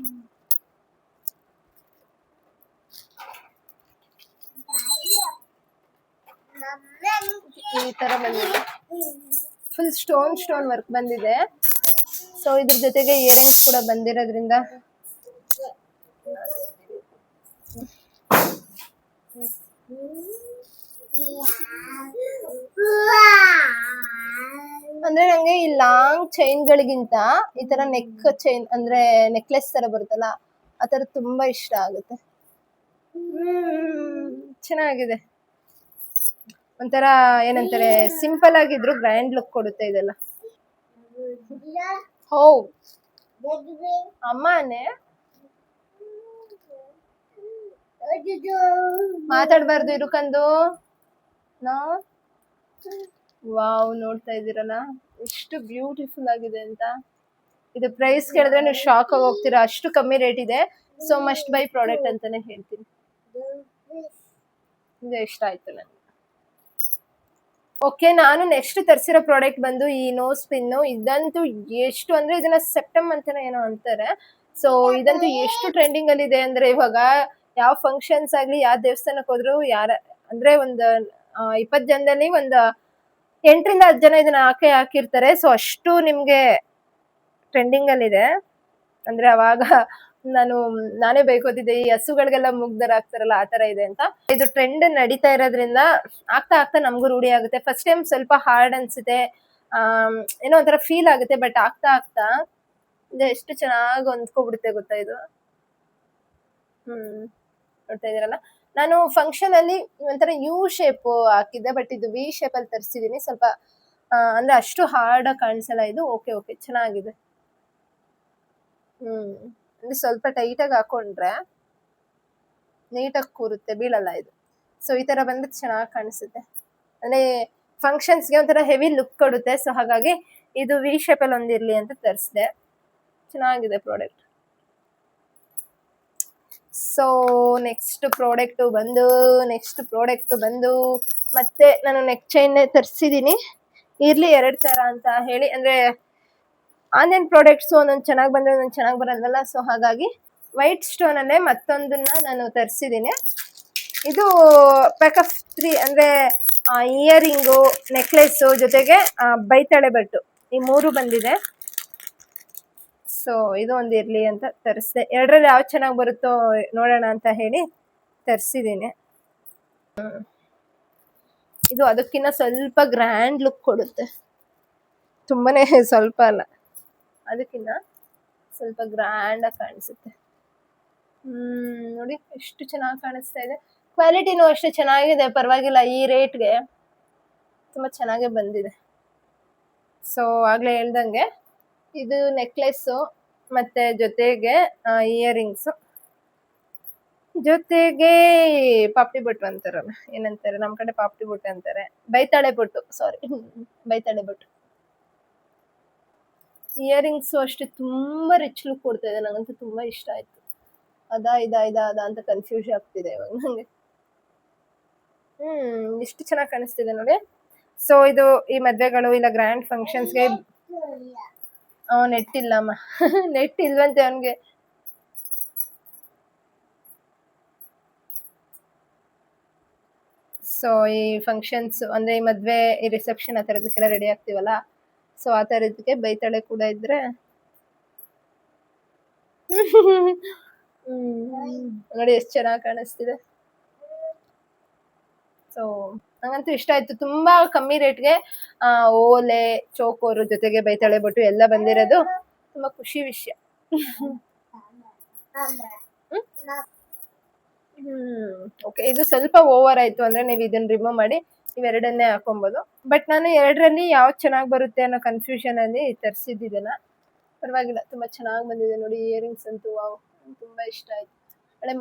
ಈ ತರ ಬಂದಿದೆ, ಫುಲ್ ಸ್ಟೋನ್ ವರ್ಕ್ ಬಂದಿದೆ. ಸೊ ಇದ್ರ ಜೊತೆಗೆ ಇಯರಿಂಗ್ಸ್ ಕೂಡ ಬಂದಿರೋದ್ರಿಂದ ಅಂದ್ರೆ ನಂಗೆ ಈ ಲಾಂಗ್ ಚೈನ್ ಗಳಿಗಿಂತ ಈ ತರ ನೆಕ್ ಚೈನ್ ಅಂದ್ರೆ ನೆಕ್ಲೆಸ್ ತರ ಬರುತ್ತಲ್ಲ, ಆ ತರ ತುಂಬಾ ಇಷ್ಟ ಆಗುತ್ತೆ. ಚೆನ್ನಾಗಿದೆ, ಒಂಥರ ಏನಂತಾರೆ, ಸಿಂಪಲ್ ಆಗಿದ್ರು ಗ್ರ್ಯಾಂಡ್ ಲುಕ್ ಕೊಡುತ್ತೆ ಇದೆಲ್ಲ. ಹೋ ಅಮ್ಮನೇ ಮಾತಾಡ್ಬಾರ್ದು ಇರುಕಂದು. ವಾವ್, ನೋಡ್ತಾ ಇದ್ದೀರಲ್ಲ ಎಷ್ಟು ಬ್ಯೂಟಿಫುಲ್ ಆಗಿದೆ ಅಂತ. ಇದು ಪ್ರೈಸ್ ಕೇಳಿದ್ರೆ ನೀವು ಶಾಕ್ ಆಗಿ ಹೋಗ್ತೀರಾ, ಅಷ್ಟು ಕಮ್ಮಿ ರೇಟ್ ಇದೆ. ಸೊ ಮಸ್ಟ್ ಬೈ ಪ್ರಾಡಕ್ಟ್ ಅಂತಾನೆ ಹೇಳ್ತೀನಿ. ಇದು ಇಷ್ಟ ಆಯ್ತು ನನಗೆ. ಓಕೆ, ನಾನು ನೆಕ್ಸ್ಟ್ ತರಿಸಿರೋ ಪ್ರಾಡಕ್ಟ್ ಬಂದು ಈ ನೋಸ್ ಪಿನ್. ಇದಂತೂ ಎಷ್ಟು ಅಂದ್ರೆ ಇದನ್ನ ಸೆಪ್ಟಮ್ ಅಂತಾನೆ ಏನೋ ಅಂತಾರೆ. ಸೊ ಇದಂತೂ ಎಷ್ಟು ಟ್ರೆಂಡಿಂಗ್ ಅಲ್ಲಿ ಇದೆ ಅಂದ್ರೆ, ಇವಾಗ ಯಾವ ಫಂಕ್ಷನ್ಸ್ ಆಗ್ಲಿ, ಯಾವ ದೇವಸ್ಥಾನಕ್ಕೆ ಹೋದ್ರು ಅಂದ್ರೆ ಒಂದು 20 ಜನದಲ್ಲಿ ಒಂದು 8 ರಿಂದ 10 ಜನ ಇದನ್ನ ಹಾಕಿರ್ತಾರೆ. ಸೊ ಅಷ್ಟು ನಿಮ್ಗೆ ಟ್ರೆಂಡಿಂಗ್ ಅಲ್ಲಿ ಇದೆ. ಅಂದ್ರೆ ಅವಾಗ ನಾನೇ ಬೈಕೋತಿದ್ದೆ, ಈ ಹಸುಗಳಿಗೆಲ್ಲ ಮುಗ್ದರ ಆಗ್ತಾರಲ್ಲ ಆ ತರ ಇದೆ ಅಂತ. ಇದು ಟ್ರೆಂಡ್ ನಡೀತಾ ಇರೋದ್ರಿಂದ ಆಗ್ತಾ ನಮಗೂ ರೂಢಿ ಆಗುತ್ತೆ. ಫಸ್ಟ್ ಟೈಮ್ ಸ್ವಲ್ಪ ಹಾರ್ಡ್ ಅನ್ಸುತ್ತೆ, ಏನೋ ಒಂಥರ ಫೀಲ್ ಆಗುತ್ತೆ. ಬಟ್ ಆಗ್ತಾ ಇದು ಎಷ್ಟು ಚೆನ್ನಾಗಿ ಹೊಂದ್ಕೊಬಿಡುತ್ತೆ ಗೊತ್ತಾ ಇದು. ನೋಡ್ತಾ ಇದೀರಲ್ಲ, ನಾನು ಫಂಕ್ಷನ್ ಅಲ್ಲಿ ಒಂಥರ ಯು ಶೇಪ್ ಹಾಕಿದ್ದೆ, ಬಟ್ ಇದು ವಿ ಶೇಪ್ ಅಲ್ಲಿ ತರಿಸಿದೀನಿ. ಸ್ವಲ್ಪ ಅಂದ್ರೆ ಅಷ್ಟು ಹಾರ್ಡ್ ಆಗಿ ಕಾಣಿಸಲ್ಲ ಇದು. ಓಕೆ ಚೆನ್ನಾಗಿದೆ. ಅಂದ್ರೆ ಸ್ವಲ್ಪ ಟೈಟ್ ಆಗಿ ಹಾಕೊಂಡ್ರೆ ನೀಟಾಗಿ ಕೂರುತ್ತೆ, ಬೀಳಲ್ಲ ಇದು. ಸೊ ಈ ತರ ಬಂದ್ರೆ ಚೆನ್ನಾಗಿ ಕಾಣಿಸುತ್ತೆ, ಅಂದ್ರೆ ಫಂಕ್ಷನ್ಸ್ಗೆ ಒಂಥರ ಹೆವಿ ಲುಕ್ ಕೊಡುತ್ತೆ. ಸೊ ಹಾಗಾಗಿ ಇದು ವಿ ಶೇಪ್ ಅಲ್ಲಿ ಒಂದಿರ್ಲಿ ಅಂತ ತರಿಸಿದೆ. ಚೆನ್ನಾಗಿದೆ ಪ್ರಾಡಕ್ಟ್. ಸೊ ನೆಕ್ಸ್ಟ್ ಪ್ರಾಡಕ್ಟ್ ಬಂದು ಮತ್ತೆ ನಾನು ನೆಕ್ ಚೈನ್ ತರಿಸಿದ್ದೀನಿ. ಇರ್ಲಿ 2 ತರ ಅಂತ ಹೇಳಿ, ಅಂದ್ರೆ ಆನ್ಲೈನ್ ಪ್ರಾಡಕ್ಟ್ಸ್ ಒಂದೊಂದು ಚೆನ್ನಾಗಿ ಬಂದ್ರೆ ಒಂದೊಂದು ಚೆನ್ನಾಗಿ ಬರಲ್ವಲ್ಲ. ಸೊ ಹಾಗಾಗಿ ವೈಟ್ ಸ್ಟೋನ್ ಅಲ್ಲೇ ಮತ್ತೊಂದನ್ನ ನಾನು ತರಿಸಿದ್ದೀನಿ. ಇದು ಪ್ಯಾಕ್ ಆಫ್ 3, ಅಂದ್ರೆ ಇಯರಿಂಗು, ನೆಕ್ಲೆಸ್ಸು ಜೊತೆಗೆ ಬೈತಾಳೆ ಬಟ್ಟು, ಈ 3 ಬಂದಿದೆ. ಸೊ ಇದು ಒಂದು ಇರ್ಲಿ ಅಂತ ತರಿಸಿದೆ. 2ರಲ್ಲಿ ಯಾವ್ದು ಚೆನ್ನಾಗಿ ಬರುತ್ತೋ ನೋಡೋಣ ಅಂತ ಹೇಳಿ ತರಿಸಿದ್ದೀನಿ. ಇದು ಅದಕ್ಕಿಂತ ಸ್ವಲ್ಪ ಗ್ರ್ಯಾಂಡ್ ಲುಕ್ ಕೊಡುತ್ತೆ, ತುಂಬಾನೇ ಸ್ವಲ್ಪ ಅಲ್ಲ, ಅದಕ್ಕಿಂತ ಸ್ವಲ್ಪ ಗ್ರ್ಯಾಂಡ್ ಆಗಿ ಕಾಣಿಸುತ್ತೆ. ನೋಡಿ ಎಷ್ಟು ಚೆನ್ನಾಗಿ ಕಾಣಿಸ್ತಾ ಇದೆ. ಕ್ವಾಲಿಟಿನೂ ಅಷ್ಟೇ ಚೆನ್ನಾಗಿದೆ, ಪರವಾಗಿಲ್ಲ. ಈ ರೇಟ್ಗೆ ತುಂಬಾ ಚೆನ್ನಾಗೇ ಬಂದಿದೆ. ಸೊ ಆಗ್ಲೇ ಹೇಳ್ದಂಗೆ ಇದು ನೆಕ್ಲೆಸ್ಸು ಮತ್ತೆ ಜೊತೆಗೆ ಇಯರಿಂಗ್ಸು, ಜೊತೆಗೆ ಪಾಪ್ಟಿ ಬೊಟ್ಟು ಅಂತಾರಲ್ಲ, ಏನಂತಾರೆ ನಮ್ ಕಡೆ ಪಾಪ್ಟಿ ಬೊಟ್ಟು ಅಂತಾರೆ, ಬೈತಾಳೆ ಬೊಟ್ಟು, ಸಾರಿ ಬೈತಾಳೆ ಬೊಟ್ಟು. ಇಯರಿಂಗ್ಸು ಅಷ್ಟೇ ತುಂಬಾ ರಿಚ್ ಲುಕ್ ಕೊಡ್ತಾ ಇದೆ, ನಂಗಂತೂ ತುಂಬಾ ಇಷ್ಟ ಆಯ್ತು. ಅದಾ ಅಂತ ಕನ್ಫ್ಯೂಸ್ ಆಗ್ತಿದೆ ಇವಾಗ ನಂಗೆ. ಇಷ್ಟು ಚೆನ್ನಾಗಿ ಕಾಣಿಸ್ತಿದೆ ನೋಡಿ. ಸೊ ಇದು ಈ ಮದ್ವೆಗಳು ಇಲ್ಲ ಗ್ರ್ಯಾಂಡ್ ಫಂಕ್ಷನ್ಸ್ಗೆ ನೆಟ್ ಇಲ್ಲಮ್ಮ ನೆಟ್ ಇಲ್ವಂತೆ ಅವನ್ಗೆ. ಸೊ ಈ ಫಂಕ್ಷನ್ಸ್ ಅಂದ್ರೆ ಈ ಮದ್ವೆ, ಈ ರಿಸೆಪ್ಷನ್, ಆ ಥರದಕ್ಕೆಲ್ಲ ರೆಡಿ ಆಗ್ತೀವಲ್ಲ, ಸೊ ಆ ಥರದಕ್ಕೆ ಬೈತಾಳೆ ಕೂಡ ಇದ್ರೆ ನೋಡಿ ಎಷ್ಟು ಚೆನ್ನಾಗಿ ಕಾಣಿಸ್ತಿದೆ. ಸೊ ನಂಗಂತೂ ಇಷ್ಟ ಆಯ್ತು. ತುಂಬಾ ಕಮ್ಮಿ ರೇಟ್ಗೆ ಓಲೆ, ಚೋಕೋರು ಜೊತೆಗೆ ಬೈತಾಳೆ ಬೊಟ್ಟು ಎಲ್ಲ ಬಂದಿರೋದು ತುಂಬಾ ಖುಷಿ ವಿಷಯ. ಓಕೆ, ಇದು ಸ್ವಲ್ಪ ಓವರ್ ಆಯ್ತು, ಅಂದ್ರೆ ನೀವು ಇದನ್ನ ರಿಮೂವ್ ಮಾಡಿ ಇವೆರಡನ್ನೇ ಹಾಕೊಬಹುದು. ಬಟ್ ನಾನು 2ರಲ್ಲಿ ಯಾವ್ದು ಚೆನ್ನಾಗಿ ಬರುತ್ತೆ ಅನ್ನೋ ಕನ್ಫ್ಯೂಷನ್ ಅಲ್ಲಿ ತರಿಸಿದ್ದನ್ನ. ಪರವಾಗಿಲ್ಲ, ತುಂಬಾ ಚೆನ್ನಾಗಿ ಬಂದಿದೆ ನೋಡಿ. ಇಯರಿಂಗ್ಸ್ ಅಂತೂ ವಾವ್, ತುಂಬಾ ಇಷ್ಟ ಆಯ್ತು. ಒಳ್ಳೆ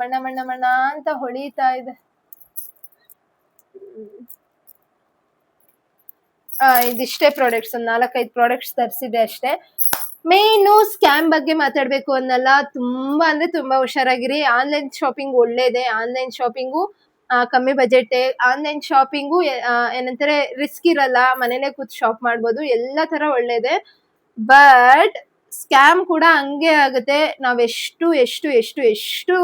ಮಣ್ಣ ಅಂತ ಹೊಳಿತಾ ಇದೆ. ಇದಿಷ್ಟೇ ಪ್ರಾಡಕ್ಟ್ಸ್, ಒಂದು 4-5 ಪ್ರಾಡಕ್ಟ್ಸ್ ತರಿಸಿದೆ ಅಷ್ಟೇ. ಮೇನು ಸ್ಕ್ಯಾಮ್ ಬಗ್ಗೆ ಮಾತಾಡ್ಬೇಕು ಅನ್ನಲ್ಲ, ತುಂಬಾ ಅಂದ್ರೆ ತುಂಬಾ ಹುಷಾರಾಗಿರಿ. ಆನ್ಲೈನ್ ಶಾಪಿಂಗ್ ಒಳ್ಳೇದೆ, ಆನ್ಲೈನ್ ಶಾಪಿಂಗು ಕಮ್ಮಿ ಬಜೆಟ್, ಆನ್ಲೈನ್ ಶಾಪಿಂಗು ಏನಂತಾರೆ ರಿಸ್ಕ್ ಇರಲ್ಲ, ಮನೇಲೆ ಕೂತ್ ಶಾಪ್ ಮಾಡ್ಬೋದು, ಎಲ್ಲ ತರ ಒಳ್ಳೇದೆ. ಬಟ್ ಸ್ಕ್ಯಾಮ್ ಕೂಡ ಹಂಗೆ ಆಗುತ್ತೆ. ನಾವ್ ಎಷ್ಟು ಎಷ್ಟು ಎಷ್ಟು ಎಷ್ಟು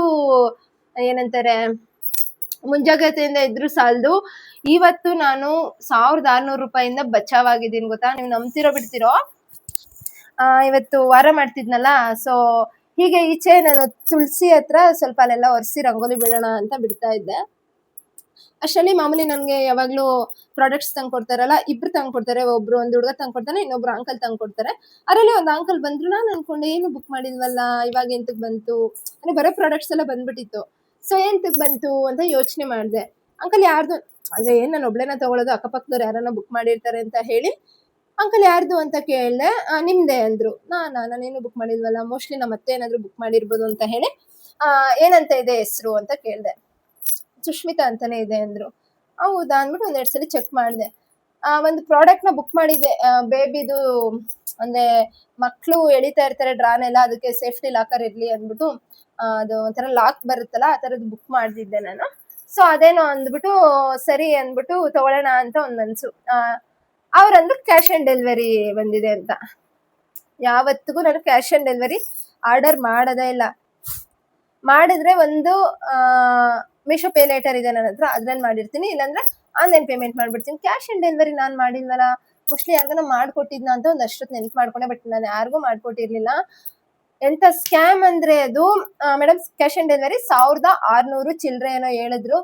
ಏನಂತಾರೆ ಮುಂಜಾಗ್ರತೆಯಿಂದ ಇದ್ರು ಸಾಲದು. ಇವತ್ತು ನಾನು 1600 ರೂಪಾಯಿಂದ ಬಚಾವಾಗಿದ್ದೀನಿ ಗೊತ್ತಾ. ನೀವು ನಂಬ್ತಿರೋ ಬಿಡ್ತಿರೋ, ಇವತ್ತು ವಾರ ಮಾಡ್ತಿದ್ನಲ್ಲ, ಸೊ ಹೀಗೆ ಈಚೆ ನಾನು ತುಳಸಿ ಹತ್ರ ಸ್ವಲ್ಪ ಅಲ್ಲೆಲ್ಲ ಒರೆಸಿ ರಂಗೋಲಿ ಬಿಡೋಣ ಅಂತ ಬಿಡ್ತಾ ಇದ್ದೆ. ಅಷ್ಟರಲ್ಲಿ ಮಾಮೂಲಿ ನನ್ಗೆ ಯಾವಾಗ್ಲೂ ಪ್ರಾಡಕ್ಟ್ಸ್ ತಂದ್ಕೊಡ್ತಾರಲ್ಲ, ಇಬ್ರು ತಂದ್ಕೊಡ್ತಾರೆ, ಒಬ್ರು ಒಂದು ಹುಡುಗ ತಂದ್ಕೊಡ್ತಾನೆ, ಇನ್ನೊಬ್ರು ಅಂಕಲ್ ತಂದ್ಕೊಡ್ತಾರೆ. ಅದರಲ್ಲಿ ಒಂದು ಅಂಕಲ್ ಬಂದ್ರು, ನಾನು ಅನ್ಕೊಂಡೆ ಏನು ಬುಕ್ ಮಾಡಿದ್ವಲ್ಲ, ಇವಾಗ ಎಂತಕ್ ಬಂತು, ಅಂದ್ರೆ ಬರೋ ಪ್ರಾಡಕ್ಟ್ಸ್ ಎಲ್ಲ ಬಂದ್ಬಿಟ್ಟಿತ್ತು. ಸೊ ಎಂತಕ್ ಬಂತು ಅಂತ ಯೋಚನೆ ಮಾಡಿದೆ. ಅಂಕಲ್ ಯಾರ್ದು ಅಂದ್ರೆ ಏನ್ ನಾನು ಒಬ್ಳೆನ ತಗೊಳ್ಳೋದು, ಅಕ್ಕಪಕ್ಕದವ್ರು ಯಾರನ್ನ ಬುಕ್ ಮಾಡಿರ್ತಾರೆ ಅಂತ ಹೇಳಿ ಅಂಕಲ್ ಯಾರ್ದು ಅಂತ ಕೇಳಿದೆ. ನಿಮ್ದೆ ಅಂದ್ರು. ನಾನೇನು ಬುಕ್ ಮಾಡಿಲ್ವಲ್ಲ, ಮೋಸ್ಟ್ಲಿ ನಮ್ಮ ಅತ್ತೆ ಏನಾದ್ರು ಬುಕ್ ಮಾಡಿರ್ಬೋದು ಅಂತ ಹೇಳಿ ಏನಂತ ಇದೆ ಹೆಸರು ಅಂತ ಕೇಳಿದೆ. ಸುಷ್ಮಿತಾ ಅಂತಾನೆ ಇದೆ ಅಂದ್ರು. ಹೌದಾ ಅಂದ್ಬಿಟ್ಟು 1-2 ಸಲ ಚೆಕ್ ಮಾಡಿದೆ. ಒಂದು ಪ್ರಾಡಕ್ಟ್ ನ ಬುಕ್ ಮಾಡಿದ್ದೆ, ಬೇಬಿದು, ಅಂದ್ರೆ ಮಕ್ಳು ಎಳಿತಾ ಇರ್ತಾರೆ ಡ್ರಾನೆಲ್ಲ, ಅದಕ್ಕೆ ಸೇಫ್ಟಿ ಲಾಕರ್ ಇರ್ಲಿ ಅಂದ್ಬಿಟ್ಟು ಅದು ಒಂಥರ ಲಾಕ್ ಬರುತ್ತಲ್ಲ, ಆ ತರದ್ದು ಬುಕ್ ಮಾಡ್ತಿದ್ದೆ ನಾನು. ಸೊ ಅದೇನೋ ಅಂದ್ಬಿಟ್ಟು ಸರಿ ಅಂದ್ಬಿಟ್ಟು ತಗೊಳ್ಳೋಣ ಅಂತ ಒಂದ್ ಮನ್ಸು. ಅವ್ರಂದ್ರು ಕ್ಯಾಶ್ ಆನ್ ಡೆಲಿವರಿ ಬಂದಿದೆ ಅಂತ. ಯಾವತ್ತಿಗೂ ನಾನು ಕ್ಯಾಶ್ ಆನ್ ಡೆಲಿವರಿ ಆರ್ಡರ್ ಮಾಡೋದೇ ಇಲ್ಲ. ಮಾಡಿದ್ರೆ ಒಂದು ಮೀಶೋ ಪೇ ಲೇಟರ್ ಇದೆ ನನ್ನ ಹತ್ರ, ಅದ್ರಲ್ಲಿ ಮಾಡಿರ್ತೀನಿ, ಇಲ್ಲಾಂದ್ರೆ ಆನ್ಲೈನ್ ಪೇಮೆಂಟ್ ಮಾಡ್ಬಿಡ್ತೀನಿ. ಕ್ಯಾಶ್ ಆನ್ ಡೆಲಿವರಿ ನಾನು ಮಾಡಿಲ್ವಲ್ಲ, ಮೋಸ್ಟ್ಲಿ ಯಾರಿಗಾನ ಮಾಡ್ಕೊಟ್ಟಿದ್ನ ಅಂತ ಒಂದು ಅಷ್ಟೊತ್ತು ನೆನಪು ಮಾಡ್ಕೊಂಡೆ. ಬಟ್ ನಾನು ಯಾರಿಗೂ ಮಾಡ್ಕೊಟ್ಟಿರ್ಲಿಲ್ಲ. ಎಂತ ಸ್ಕ್ಯಾಮ್ ಅಂದ್ರೆ ಅದು, ಮೇಡಮ್ ಕ್ಯಾಶ್ ಆನ್ ಡೆಲಿವರಿ 1600 ಚಿಲ್ಲರೆ ಏನೋ ಹೇಳಿದ್ರು.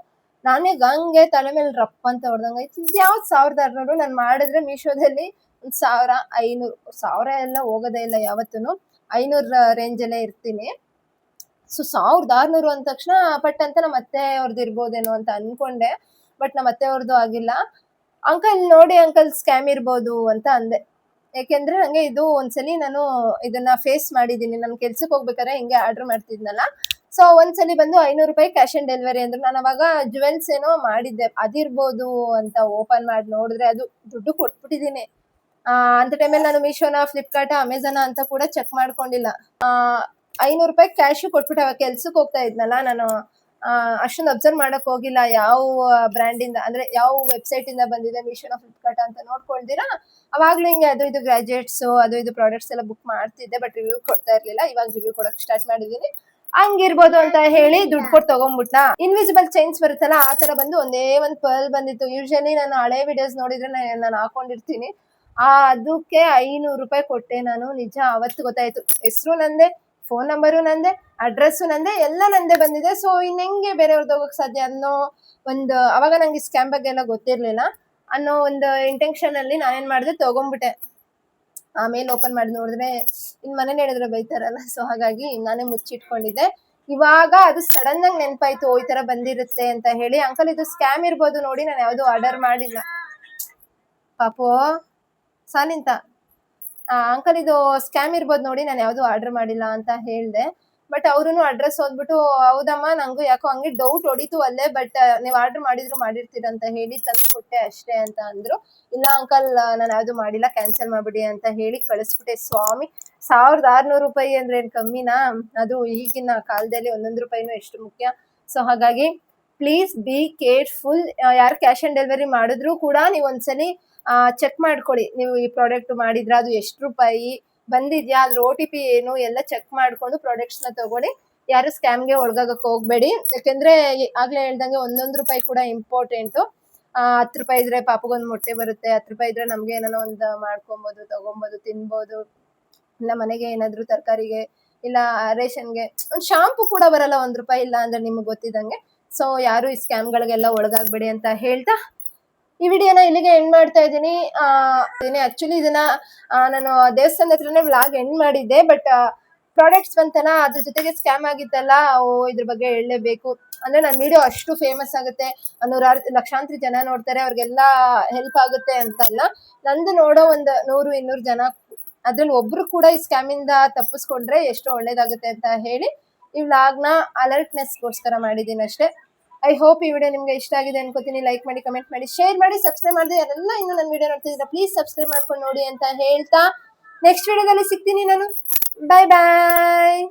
ನಾನೇ ಗಂಗೆ ತಲೆ ಮೇಲೆ ರಪ್ಪ ಅಂತ ಹೊಡೆದಂಗಾಯ್ತು. ಯಾವ್ದು 1600? ನಾನು ಮಾಡಿದ್ರೆ ಮೀಶೋದಲ್ಲಿ 1500, 1000 ಎಲ್ಲ ಹೋಗೋದೇ ಇಲ್ಲ ಯಾವತ್ತೂ, 500 ರೇಂಜಲ್ಲೇ ಇರ್ತೀನಿ. ಸೊ 1600 ಅಂದ ತಕ್ಷಣ ಪಟ್ ಅಂತ ನಮ್ಮ ಅತ್ತೆ ಅವ್ರದ್ದು ಇರ್ಬೋದೇನೋ ಅಂತ ಅನ್ಕೊಂಡೆ. ಬಟ್ ನಮ್ಮ ಅತ್ತೆ ಅವ್ರದ್ದು ಆಗಿಲ್ಲ. ಅಂಕಲ್ ನೋಡಿ ಅಂಕಲ್ ಸ್ಕ್ಯಾಮ್ ಇರ್ಬೋದು ಅಂತ ಅಂದೆ. ಯಾಕೆಂದ್ರೆ ನಂಗೆ ಇದು ಒಂದ್ಸಲಿ ನಾನು ಇದನ್ನ ಫೇಸ್ ಮಾಡಿದೀನಿ. ನಾನು ಕೆಲ್ಸಕ್ಕೆ ಹೋಗ್ಬೇಕಾದ್ರೆ ಹಿಂಗೆ ಆರ್ಡರ್ ಮಾಡ್ತಿದ್ನಲ್ಲ, ಸೊ ಒಂದ್ಸಲಿ ಬಂದು 500 ರೂಪಾಯಿ ಕ್ಯಾಶ್ ಆನ್ ಡೆಲಿವರಿ ಅಂದ್ರು. ನಾನು ಅವಾಗ ಜುವೆಲ್ಸ್ ಏನೋ ಮಾಡಿದ್ದೆ, ಅದಿರ್ಬೋದು ಅಂತ ಓಪನ್ ಮಾಡಿ ನೋಡಿದ್ರೆ ಅದು ದುಡ್ಡು ಕೊಟ್ಬಿಟ್ಟಿದೀನಿ. ಅಂತ ಟೈಮಲ್ಲಿ ನಾನು ಮೀಶೋನ, ಫ್ಲಿಪ್ಕಾರ್ಟ್, ಅಮೆಝಾನ ಅಂತ ಕೂಡ ಚೆಕ್ ಮಾಡ್ಕೊಂಡಿಲ್ಲ. 500 ರೂಪಾಯಿ ಕ್ಯಾಶು ಕೊಟ್ಬಿಟ್ಟು ಅವಾಗ ಕೆಲ್ಸಕ್ಕೆ ಹೋಗ್ತಾ ಇದ್ನಲ್ಲ ನಾನು, ಅಷ್ಟೊಂದು ಅಬ್ಸರ್ವ್ ಮಾಡಕ್ ಹೋಗಿಲ್ಲ ಯಾವ ಬ್ರ್ಯಾಂಡಿಂದ ಅಂದ್ರೆ ಯಾವ ವೆಬ್ಸೈಟ್ ಇಂದ ಬಂದಿದೆ, ಮೀಶೋನ ಫ್ಲಿಪ್ಕಾರ್ಟ್ ಅಂತ ನೋಡ್ಕೊಳ್ದಿರಾ ಅವಾಗ್ಲೂ ಹಿಂಗೆ ಅದು ಇದು ಗ್ರಾಜುಯೇಟ್ಸ್ ಅದು ಇದು ಪ್ರಾಡಕ್ಟ್ಸ್ ಎಲ್ಲ ಬುಕ್ ಮಾಡ್ತಿದ್ದೆ, ಬಟ್ ರಿವ್ಯೂ ಕೊಡ್ತಾ ಇರ್ಲಿಲ್ಲ. ಇವಾಗ ರಿವ್ಯೂ ಕೊಡಕ್ ಸ್ಟಾರ್ಟ್ ಮಾಡಿದೀನಿ. ಹಂಗಿರ್ಬೋದು ಅಂತ ಹೇಳಿ ದುಡ್ಡು ಕೊಟ್ಟು ತಗೊಂಡ್ಬಿಟ್ಟ. ಇನ್ವಿಸಿಬಲ್ ಚೈನ್ಸ್ ಬರುತ್ತಲ್ಲ ಆ ತರ ಬಂದು ಒಂದೇ ಒಂದ್ ಪರ್ಲ್ ಬಂದಿತ್ತು. ಯೂಶಲಿ ನಾನು ಹಳೆ ವಿಡಿಯೋಸ್ ನೋಡಿದ್ರೆ ನಾನು ಹಾಕೊಂಡಿರ್ತೀನಿ. ಅದಕ್ಕೆ 500 ರೂಪಾಯಿ ಕೊಟ್ಟೆ ನಾನು. ನಿಜ ಅವತ್ತು ಗೊತ್ತಾಯ್ತು, ಹೆಸರು ನಂದೆ, ಫೋನ್ ನಂಬರು ನಂದೆ, ಅಡ್ರೆಸ್ಸು ನಂದೆ, ಎಲ್ಲ ನಂದೆ ಬಂದಿದೆ. ಸೊ ಇನ್ ಹೆಂಗೆ ಬೇರೆಯವ್ರದ್ದು ಹೋಗಕ್ ಸಾಧ್ಯ ಅನ್ನೋ ಒಂದು, ಅವಾಗ ನಂಗೆ ಸ್ಕ್ಯಾಮ್ ಬಗ್ಗೆ ಎಲ್ಲ ಗೊತ್ತಿರ್ಲಿಲ್ಲ ಅನ್ನೋ ಒಂದು ಇಂಟೆನ್ಷನ್ ಅಲ್ಲಿ ನಾನೇನ್ ಮಾಡಿದೆ, ತಗೊಂಡ್ಬಿಟ್ಟೆ. ಆಮೇಲೆ ಓಪನ್ ಮಾಡಿ ನೋಡಿದ್ರೆ ಇನ್ ಮನೇಲಿ ಹೇಳಿದ್ರೆ ಬೈತಾರಲ್ಲ, ಸೊ ಹಾಗಾಗಿ ನಾನೇ ಮುಚ್ಚಿಟ್ಕೊಂಡಿದ್ದೆ. ಇವಾಗ ಅದು ಸಡನ್ ಆಗಿ ನೆನಪಾಯ್ತು, ಈ ತರ ಬಂದಿರುತ್ತೆ ಅಂತ ಹೇಳಿ. ಅಂಕಲ್ ಇದು ಸ್ಕ್ಯಾಮ್ ಇರ್ಬೋದು ನೋಡಿ, ನಾನು ಯಾವ್ದು ಆರ್ಡರ್ ಮಾಡಿಲ್ಲ. ಪಾಪು ಸಾನಿಂತ ಅಂಕಲ್ ಇದು ಸ್ಕ್ಯಾಮ್ ಇರ್ಬೋದು ನೋಡಿ, ನಾನು ಯಾವ್ದು ಆರ್ಡರ್ ಮಾಡಿಲ್ಲ ಅಂತ ಹೇಳ್ದೆ. ಬಟ್ ಅವ್ರು ಅಡ್ರೆಸ್ ಓದ್ಬಿಟ್ಟು, ಹೌದಮ್ಮ ನಂಗೂ ಯಾಕೋ ಹಂಗೆ ಡೌಟ್ ಹೊಡಿತು ಅಲ್ಲೇ, ಬಟ್ ನೀವು ಆರ್ಡರ್ ಮಾಡಿರ್ತೀರ ಅಂತ ಹೇಳಿ ತಂದು ಕೊಟ್ಟೆ ಅಷ್ಟೇ ಅಂತ ಅಂದ್ರು. ಇಲ್ಲ ಅಂಕಲ್ ನಾನು ಯಾವ್ದು ಮಾಡಿಲ್ಲ, ಕ್ಯಾನ್ಸಲ್ ಮಾಡ್ಬಿಡಿ ಅಂತ ಹೇಳಿ ಕಳಿಸ್ಬಿಟ್ಟೆ. ಸ್ವಾಮಿ, 1600 ರೂಪಾಯಿ ಅಂದ್ರೆ ಏನ್ ಕಮ್ಮಿನಾ? ಅದು ಈಗಿನ ಕಾಲದಲ್ಲಿ 1 ರೂಪಾಯಿನೂ ಎಷ್ಟು ಮುಖ್ಯ. ಸೊ ಹಾಗಾಗಿ ಪ್ಲೀಸ್ ಬಿ ಕೇರ್ಫುಲ್. ಯಾರು ಕ್ಯಾಶ್ ಆನ್ ಡೆಲಿವರಿ ಮಾಡಿದ್ರು ಕೂಡ ನೀವು ಒಂದ್ಸಲಿ ಚೆಕ್ ಮಾಡ್ಕೊಳ್ಳಿ, ನೀವು ಈ ಪ್ರಾಡಕ್ಟ್ ಮಾಡಿದ್ರ ಅದು ಎಷ್ಟು ರೂಪಾಯಿ ಬಂದಿದ್ಯಾ, ಅದ್ರ OTP ಏನು ಎಲ್ಲ ಚೆಕ್ ಮಾಡ್ಕೊಂಡು ಪ್ರಾಡಕ್ಟ್ಸ್ ನ ತಗೊಳ್ಳಿ. ಯಾರು ಸ್ಕ್ಯಾಮ್ಗೆ ಒಳಗಾಗಕ್ಕೆ ಹೋಗ್ಬೇಡಿ. ಯಾಕೆಂದ್ರೆ ಆಗ್ಲೇ ಹೇಳ್ದಂಗೆ 1 ರೂಪಾಯಿ ಕೂಡ ಇಂಪಾರ್ಟೆಂಟು. 10 ರೂಪಾಯಿ ಇದ್ರೆ ಪಾಪಗೊಂದು ಮೊಟ್ಟೆ ಬರುತ್ತೆ, 10 ರೂಪಾಯಿ ಇದ್ರೆ ನಮ್ಗೆ ಏನೋ ಒಂದು ಮಾಡ್ಕೊಬೋದು, ತಗೊಬೋದು, ತಿನ್ಬೋದು. ಇಲ್ಲ ಮನೆಗೆ ಏನಾದ್ರು ತರಕಾರಿಗೆ ಇಲ್ಲ ರೇಷನ್ಗೆ ಒಂದು ಶಾಂಪು ಕೂಡ ಬರಲ್ಲ 1 ರೂಪಾಯಿ ಇಲ್ಲ ಅಂದ್ರೆ, ನಿಮ್ಗೆ ಗೊತ್ತಿದಂಗೆ. ಸೊ ಯಾರು ಈ ಸ್ಕ್ಯಾಮ್ಗಳಿಗೆಲ್ಲ ಒಳಗಾಗ್ಬೇಡಿ ಅಂತ ಹೇಳ್ತಾ ಈ ವಿಡಿಯೋನ ಇಲ್ಲಿಗೆ ಎಂಡ್ ಮಾಡ್ತಾ ಇದ್ದೀನಿ. ಆಕ್ಚುಲಿ ಇದನ್ನ ನಾನು ದೇವಸ್ಥಾನದ ಹತ್ರನೇ ವ್ಲಾಗ್ ಎಂಡ್ ಮಾಡಿದ್ದೆ, ಬಟ್ ಪ್ರಾಡಕ್ಟ್ಸ್ ಬಂತಲ್ಲ ಅದ್ರ ಜೊತೆಗೆ ಸ್ಕ್ಯಾಮ್ ಆಗಿತ್ತಲ್ಲ, ಇದ್ರ ಬಗ್ಗೆ ಹೇಳಲೇಬೇಕು. ಅಂದ್ರೆ ನನ್ನ ವಿಡಿಯೋ ಅಷ್ಟು ಫೇಮಸ್ ಆಗುತ್ತೆ, ಲಕ್ಷಾಂತರ ಜನ ನೋಡ್ತಾರೆ, ಅವ್ರಿಗೆಲ್ಲ ಹೆಲ್ಪ್ ಆಗುತ್ತೆ ಅಂತಲ್ಲ. ನಂದು ನೋಡೋ ಒಂದು 100-200 ಜನ, ಅದ್ರಲ್ಲಿ ಒಬ್ರು ಕೂಡ ಈ ಸ್ಕ್ಯಾಮ್ ಇಂದ ತಪ್ಪಿಸ್ಕೊಂಡ್ರೆ ಎಷ್ಟೋ ಒಳ್ಳೇದಾಗುತ್ತೆ ಅಂತ ಹೇಳಿ ಈ ವ್ಲಾಗ್ನ ಅಲರ್ಟ್ನೆಸ್ಗೋಸ್ಕರ ಮಾಡಿದ್ದೀನಿ ಅಷ್ಟೇ. ಐ ಹೋಪ್ ಈ ವಿಡಿಯೋ ನಿಮ್ಗೆ ಇಷ್ಟ ಆಗಿದೆ ಅನ್ಕೋತೀನಿ. ಲೈಕ್ ಮಾಡಿ, ಕಮೆಂಟ್ ಮಾಡಿ, ಶೇರ್ ಮಾಡಿ, ಸಬ್ಸ್ಕ್ರೈಬ್ ಮಾಡಿ. ಯಾರೆಲ್ಲ ಇನ್ನು ನನ್ನ ವಿಡಿಯೋ ನೋಡ್ತಿದ್ದೀರಾ ಪ್ಲೀಸ್ ಸಬ್ಸ್ಕ್ರೈಬ್ ಮಾಡ್ಕೊಂಡು ನೋಡಿ ಅಂತ ಹೇಳ್ತಾ ನೆಕ್ಸ್ಟ್ ವಿಡಿಯೋದಲ್ಲಿ ಸಿಗ್ತೀನಿ ನಾನು. ಬಾಯ್ ಬಾಯ್.